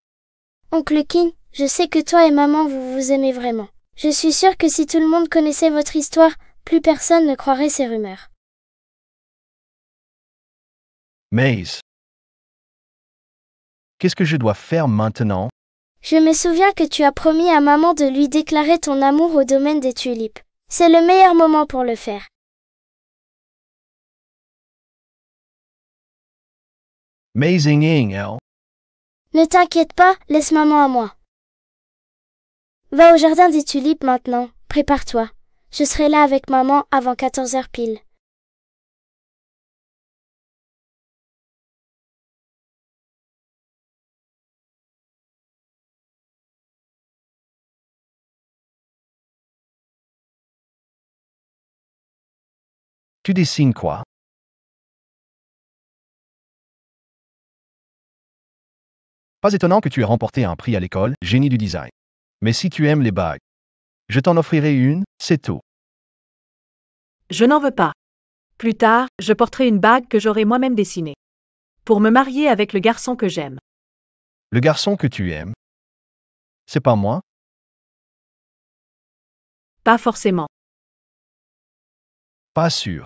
Oncle Qin, je sais que toi et maman vous vous aimez vraiment. Je suis sûre que si tout le monde connaissait votre histoire, plus personne ne croirait ces rumeurs. Maze. Qu'est-ce que je dois faire maintenant? Je me souviens que tu as promis à maman de lui déclarer ton amour au domaine des tulipes. C'est le meilleur moment pour le faire. Amazing Elle. Ne t'inquiète pas, laisse maman à moi. Va au jardin des tulipes maintenant, prépare-toi. Je serai là avec maman avant 14h pile. Tu dessines quoi? Pas étonnant que tu aies remporté un prix à l'école, génie du design. Mais si tu aimes les bagues, je t'en offrirai une, c'est tout. Je n'en veux pas. Plus tard, je porterai une bague que j'aurai moi-même dessinée. Pour me marier avec le garçon que j'aime. Le garçon que tu aimes, c'est pas moi? Pas forcément. Pas sûr.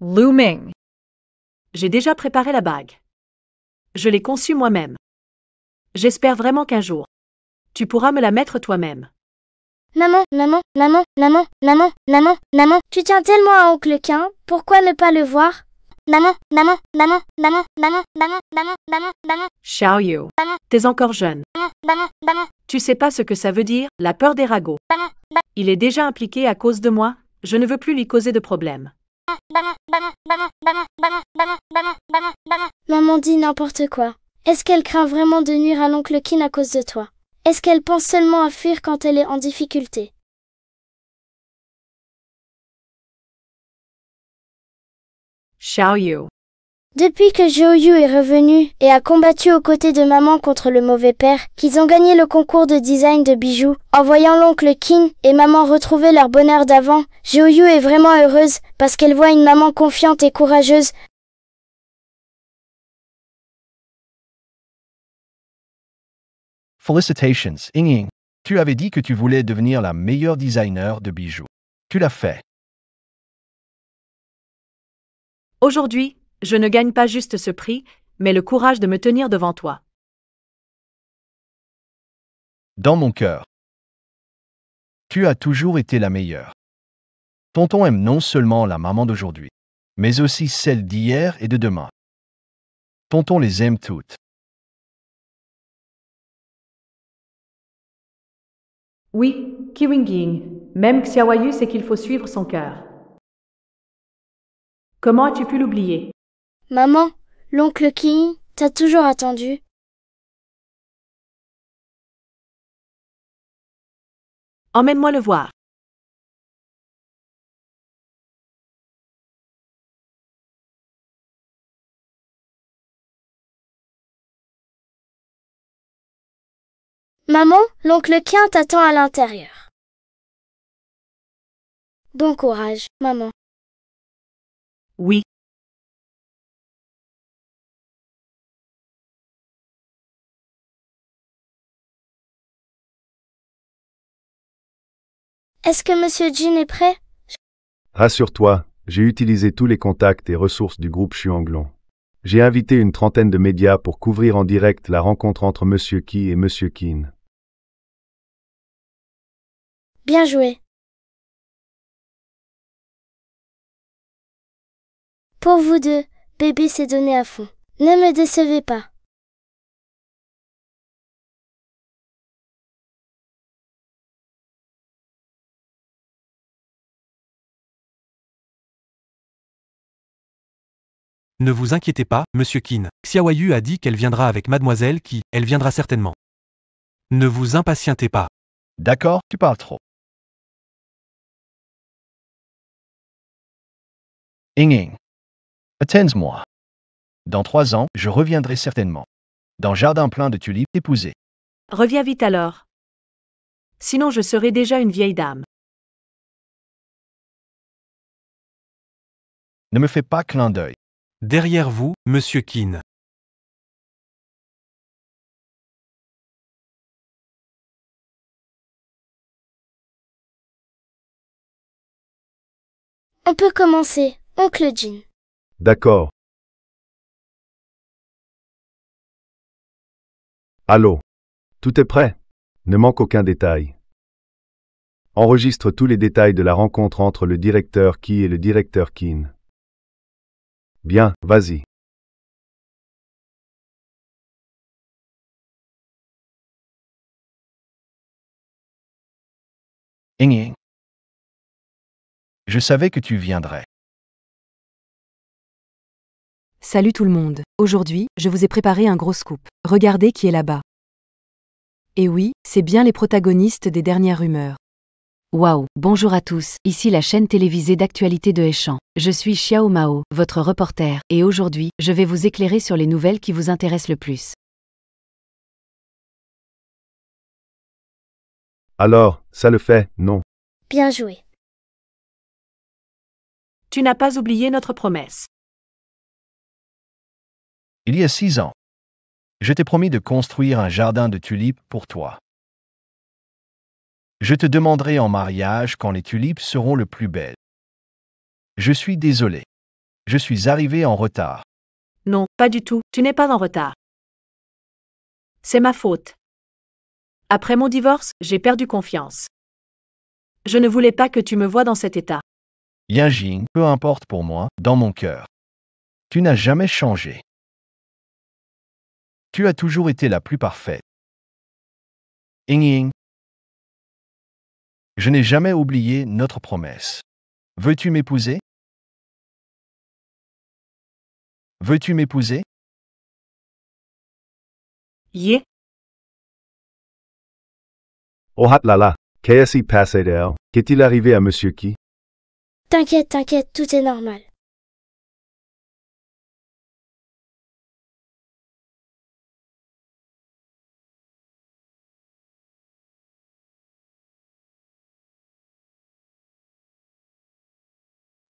Looming. J'ai déjà préparé la bague. Je l'ai conçue moi-même. J'espère vraiment qu'un jour, tu pourras me la mettre toi-même. Maman, tu tiens tellement à oncle Quin, pourquoi ne pas le voir? Maman. Xiaoyu, t'es encore jeune. Tu sais pas ce que ça veut dire, la peur des ragots. Il est déjà impliqué à cause de moi, je ne veux plus lui causer de problème. Maman dit n'importe quoi. Est-ce qu'elle craint vraiment de nuire à l'oncle Quin à cause de toi? Est-ce qu'elle pense seulement à fuir quand elle est en difficulté? Xiaoyu. Depuis que Xiaoyu est revenu et a combattu aux côtés de maman contre le mauvais père, qu'ils ont gagné le concours de design de bijoux, en voyant l'oncle Qin et maman retrouver leur bonheur d'avant, Xiaoyu est vraiment heureuse parce qu'elle voit une maman confiante et courageuse. Felicitations, Ying. Tu avais dit que tu voulais devenir la meilleure designer de bijoux. Tu l'as fait. Aujourd'hui, je ne gagne pas juste ce prix, mais le courage de me tenir devant toi. Dans mon cœur. Tu as toujours été la meilleure. Tonton aime non seulement la maman d'aujourd'hui, mais aussi celle d'hier et de demain. Tonton les aime toutes. Oui, Kiwinging, même Xiaoyu sait qu'il faut suivre son cœur. Comment as-tu pu l'oublier? Maman, l'oncle Qin t'a toujours attendu. Emmène-moi le voir. Maman, l'oncle Qin t'attend à l'intérieur. Bon courage, maman. Oui. Est-ce que Monsieur Jin est prêt? Rassure-toi, j'ai utilisé tous les contacts et ressources du groupe Xuanglong. J'ai invité une trentaine de médias pour couvrir en direct la rencontre entre Monsieur Qi et Monsieur Qin. Bien joué. Pour vous deux, bébé s'est donné à fond. Ne me décevez pas. Ne vous inquiétez pas, Monsieur Qin. Xiaoyu a dit qu'elle viendra avec Mademoiselle Qi, elle viendra certainement. Ne vous impatientez pas. D'accord, tu parles trop. Ying. Attends-moi. Dans 3 ans, je reviendrai certainement. Dans jardin plein de tulipes épousées. Reviens vite alors. Sinon je serai déjà une vieille dame. Ne me fais pas clin d'œil. Derrière vous, Monsieur Qin. On peut commencer, oncle Jin. D'accord. Allô? Tout est prêt? Ne manque aucun détail. Enregistre tous les détails de la rencontre entre le directeur Ki et le directeur Kin. Bien, vas-y. Ying. Je savais que tu viendrais. Salut tout le monde. Aujourd'hui, je vous ai préparé un gros scoop. Regardez qui est là-bas. Et oui, c'est bien les protagonistes des dernières rumeurs. Waouh, bonjour à tous, ici la chaîne télévisée d'actualité de Heschan. Je suis Xiao Mao, votre reporter, et aujourd'hui, je vais vous éclairer sur les nouvelles qui vous intéressent le plus. Alors, ça le fait, non? Bien joué. Tu n'as pas oublié notre promesse. Il y a 6 ans, je t'ai promis de construire un jardin de tulipes pour toi. Je te demanderai en mariage quand les tulipes seront le plus belles. Je suis désolé. Je suis arrivé en retard. Non, pas du tout, tu n'es pas en retard. C'est ma faute. Après mon divorce, j'ai perdu confiance. Je ne voulais pas que tu me voies dans cet état. Ying, peu importe pour moi, dans mon cœur. Tu n'as jamais changé. Tu as toujours été la plus parfaite. Ying. Je n'ai jamais oublié notre promesse. Veux-tu m'épouser? Veux-tu m'épouser? Yeah. Oh là, qu'est-ce qui passé d'elle? Qu'est-il arrivé à Monsieur Ki? T'inquiète, t'inquiète, tout est normal.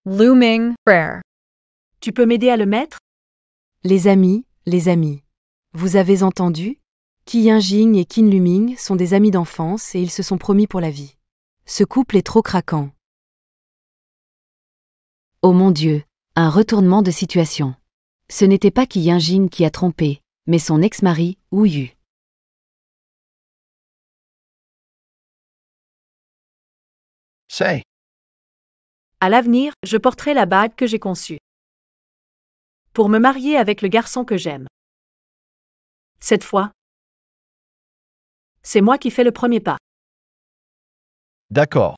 Looming prayer. Tu peux m'aider à le mettre? Les amis, vous avez entendu? Ki Ying et Qin Luming sont des amis d'enfance et ils se sont promis pour la vie. Ce couple est trop craquant. Oh mon Dieu, un retournement de situation. Ce n'était pas Ki Ying qui a trompé, mais son ex-mari, Wu Yu. C'est. À l'avenir, je porterai la bague que j'ai conçue. Pour me marier avec le garçon que j'aime. Cette fois, c'est moi qui fais le premier pas. D'accord.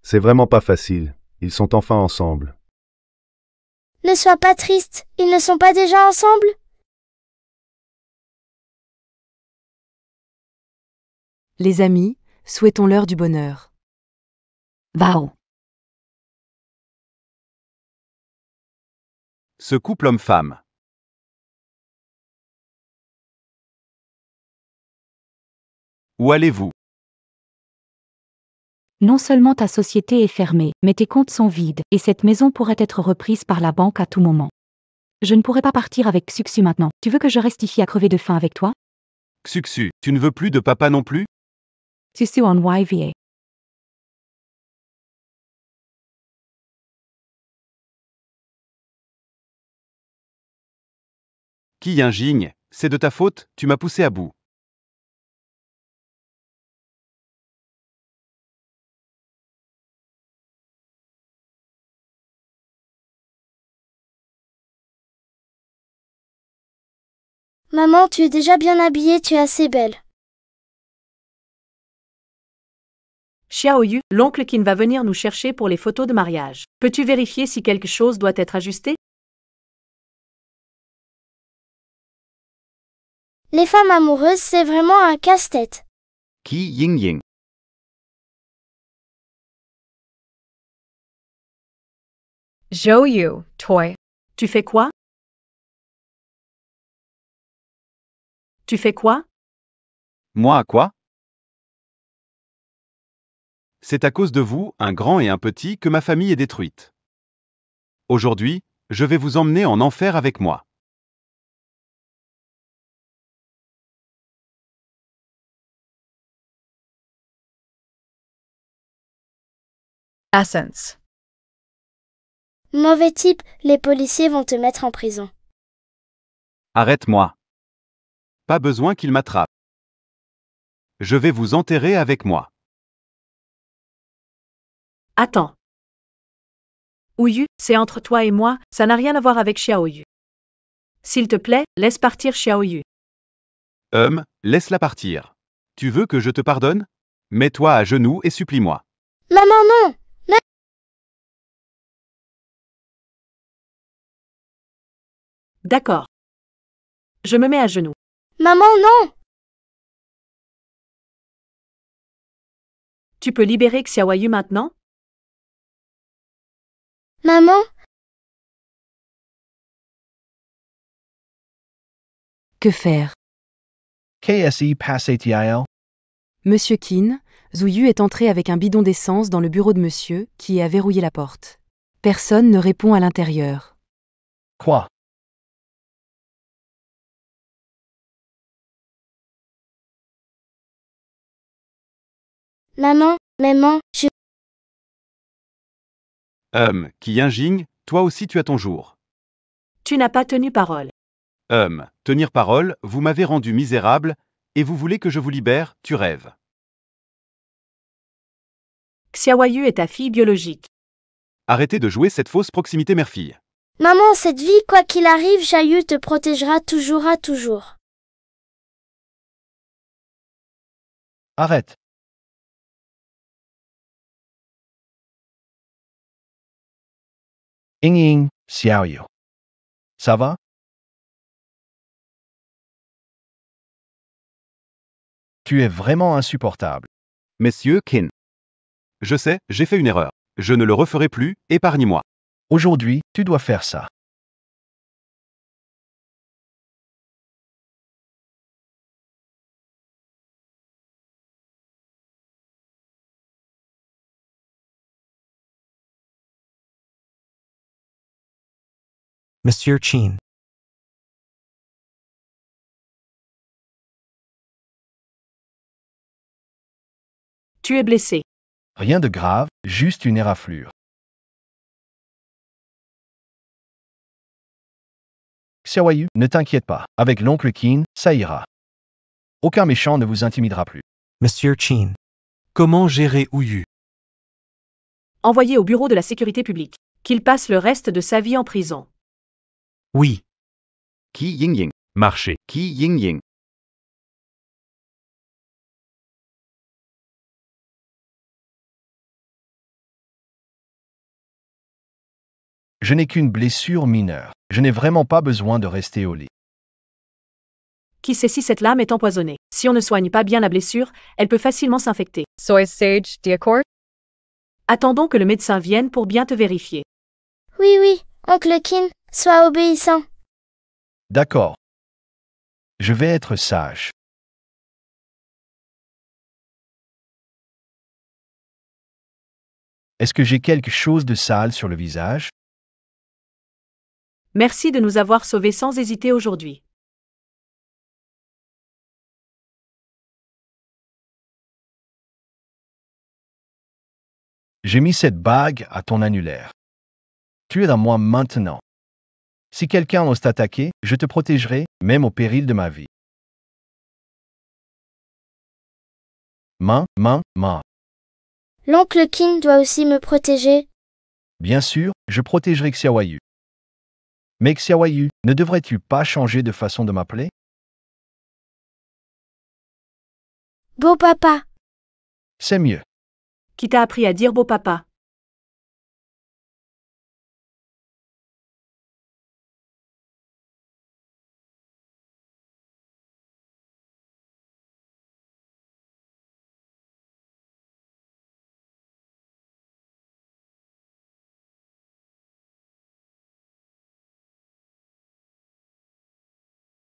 C'est vraiment pas facile. Ils sont enfin ensemble. Ne sois pas triste, ils ne sont pas déjà ensemble? Les amis, souhaitons-leur du bonheur. Waouh. Ce couple homme-femme. Où allez-vous? Non seulement ta société est fermée, mais tes comptes sont vides, et cette maison pourrait être reprise par la banque à tout moment. Je ne pourrais pas partir avec Xuxu maintenant. Tu veux que je reste ici à crever de faim avec toi? Xuxu, tu ne veux plus de papa non plus? Xuxu en YVA. Ki Ying, c'est de ta faute, tu m'as poussé à bout. Maman, tu es déjà bien habillée, tu es assez belle. Xiaoyu, l'oncle Qin va venir nous chercher pour les photos de mariage. Peux-tu vérifier si quelque chose doit être ajusté? Les femmes amoureuses, c'est vraiment un casse-tête. Ki Ying. Xiaoyu, toy. Tu fais quoi? Tu fais quoi? Moi à quoi? C'est à cause de vous, un grand et un petit, que ma famille est détruite. Aujourd'hui, je vais vous emmener en enfer avec moi. Essence. Mauvais type, les policiers vont te mettre en prison. Arrête-moi. Pas besoin qu'il m'attrape. Je vais vous enterrer avec moi. Attends. Ouyu, c'est entre toi et moi, ça n'a rien à voir avec Xiaoyu. S'il te plaît, laisse partir Xiaoyu. Laisse-la partir. Tu veux que je te pardonne? Mets-toi à genoux et supplie-moi. Maman, non! D'accord. Je me mets à genoux. Maman, non! Tu peux libérer Xiaoyu maintenant? Maman? Que faire? KSE Passatil. Monsieur Qin, Zouyu est entré avec un bidon d'essence dans le bureau de monsieur, qui a verrouillé la porte. Personne ne répond à l'intérieur. Quoi? Maman, je... Qi Yinjing, toi aussi tu as ton jour. Tu n'as pas tenu parole. Tenir parole, vous m'avez rendu misérable, et vous voulez que je vous libère, tu rêves. Xiaoyu est ta fille biologique. Arrêtez de jouer cette fausse proximité mère-fille. Maman, cette vie, quoi qu'il arrive, Xiaoyu te protégera toujours à toujours. Arrête. Ying, Xiaoyu. Ça va? Tu es vraiment insupportable. Messieurs Qin. Je sais, j'ai fait une erreur. Je ne le referai plus, épargne-moi. Aujourd'hui, tu dois faire ça. Monsieur Qin. Tu es blessé. Rien de grave, juste une éraflure. Xiaoyu, ne t'inquiète pas, avec l'oncle Qin, ça ira. Aucun méchant ne vous intimidera plus. Monsieur Qin. Comment gérer Ouyu? Envoyé au bureau de la sécurité publique. Qu'il passe le reste de sa vie en prison. Oui. Qi Yingying. Marcher. Qi Yingying. Je n'ai qu'une blessure mineure. Je n'ai vraiment pas besoin de rester au lit. Qui sait si cette lame est empoisonnée? Si on ne soigne pas bien la blessure, elle peut facilement s'infecter. Soy sage, diacort. Attendons que le médecin vienne pour bien te vérifier. Oui, oncle Qin, sois obéissant. D'accord. Je vais être sage. Est-ce que j'ai quelque chose de sale sur le visage? Merci de nous avoir sauvés sans hésiter aujourd'hui. J'ai mis cette bague à ton annulaire. Tu es à moi maintenant. Si quelqu'un ose t'attaquer, je te protégerai, même au péril de ma vie. Main. L'oncle Qin doit aussi me protéger. Bien sûr, je protégerai Xiaoyu. Mais Xiaoyu, ne devrais-tu pas changer de façon de m'appeler? Beau papa. C'est mieux. Qui t'a appris à dire beau papa?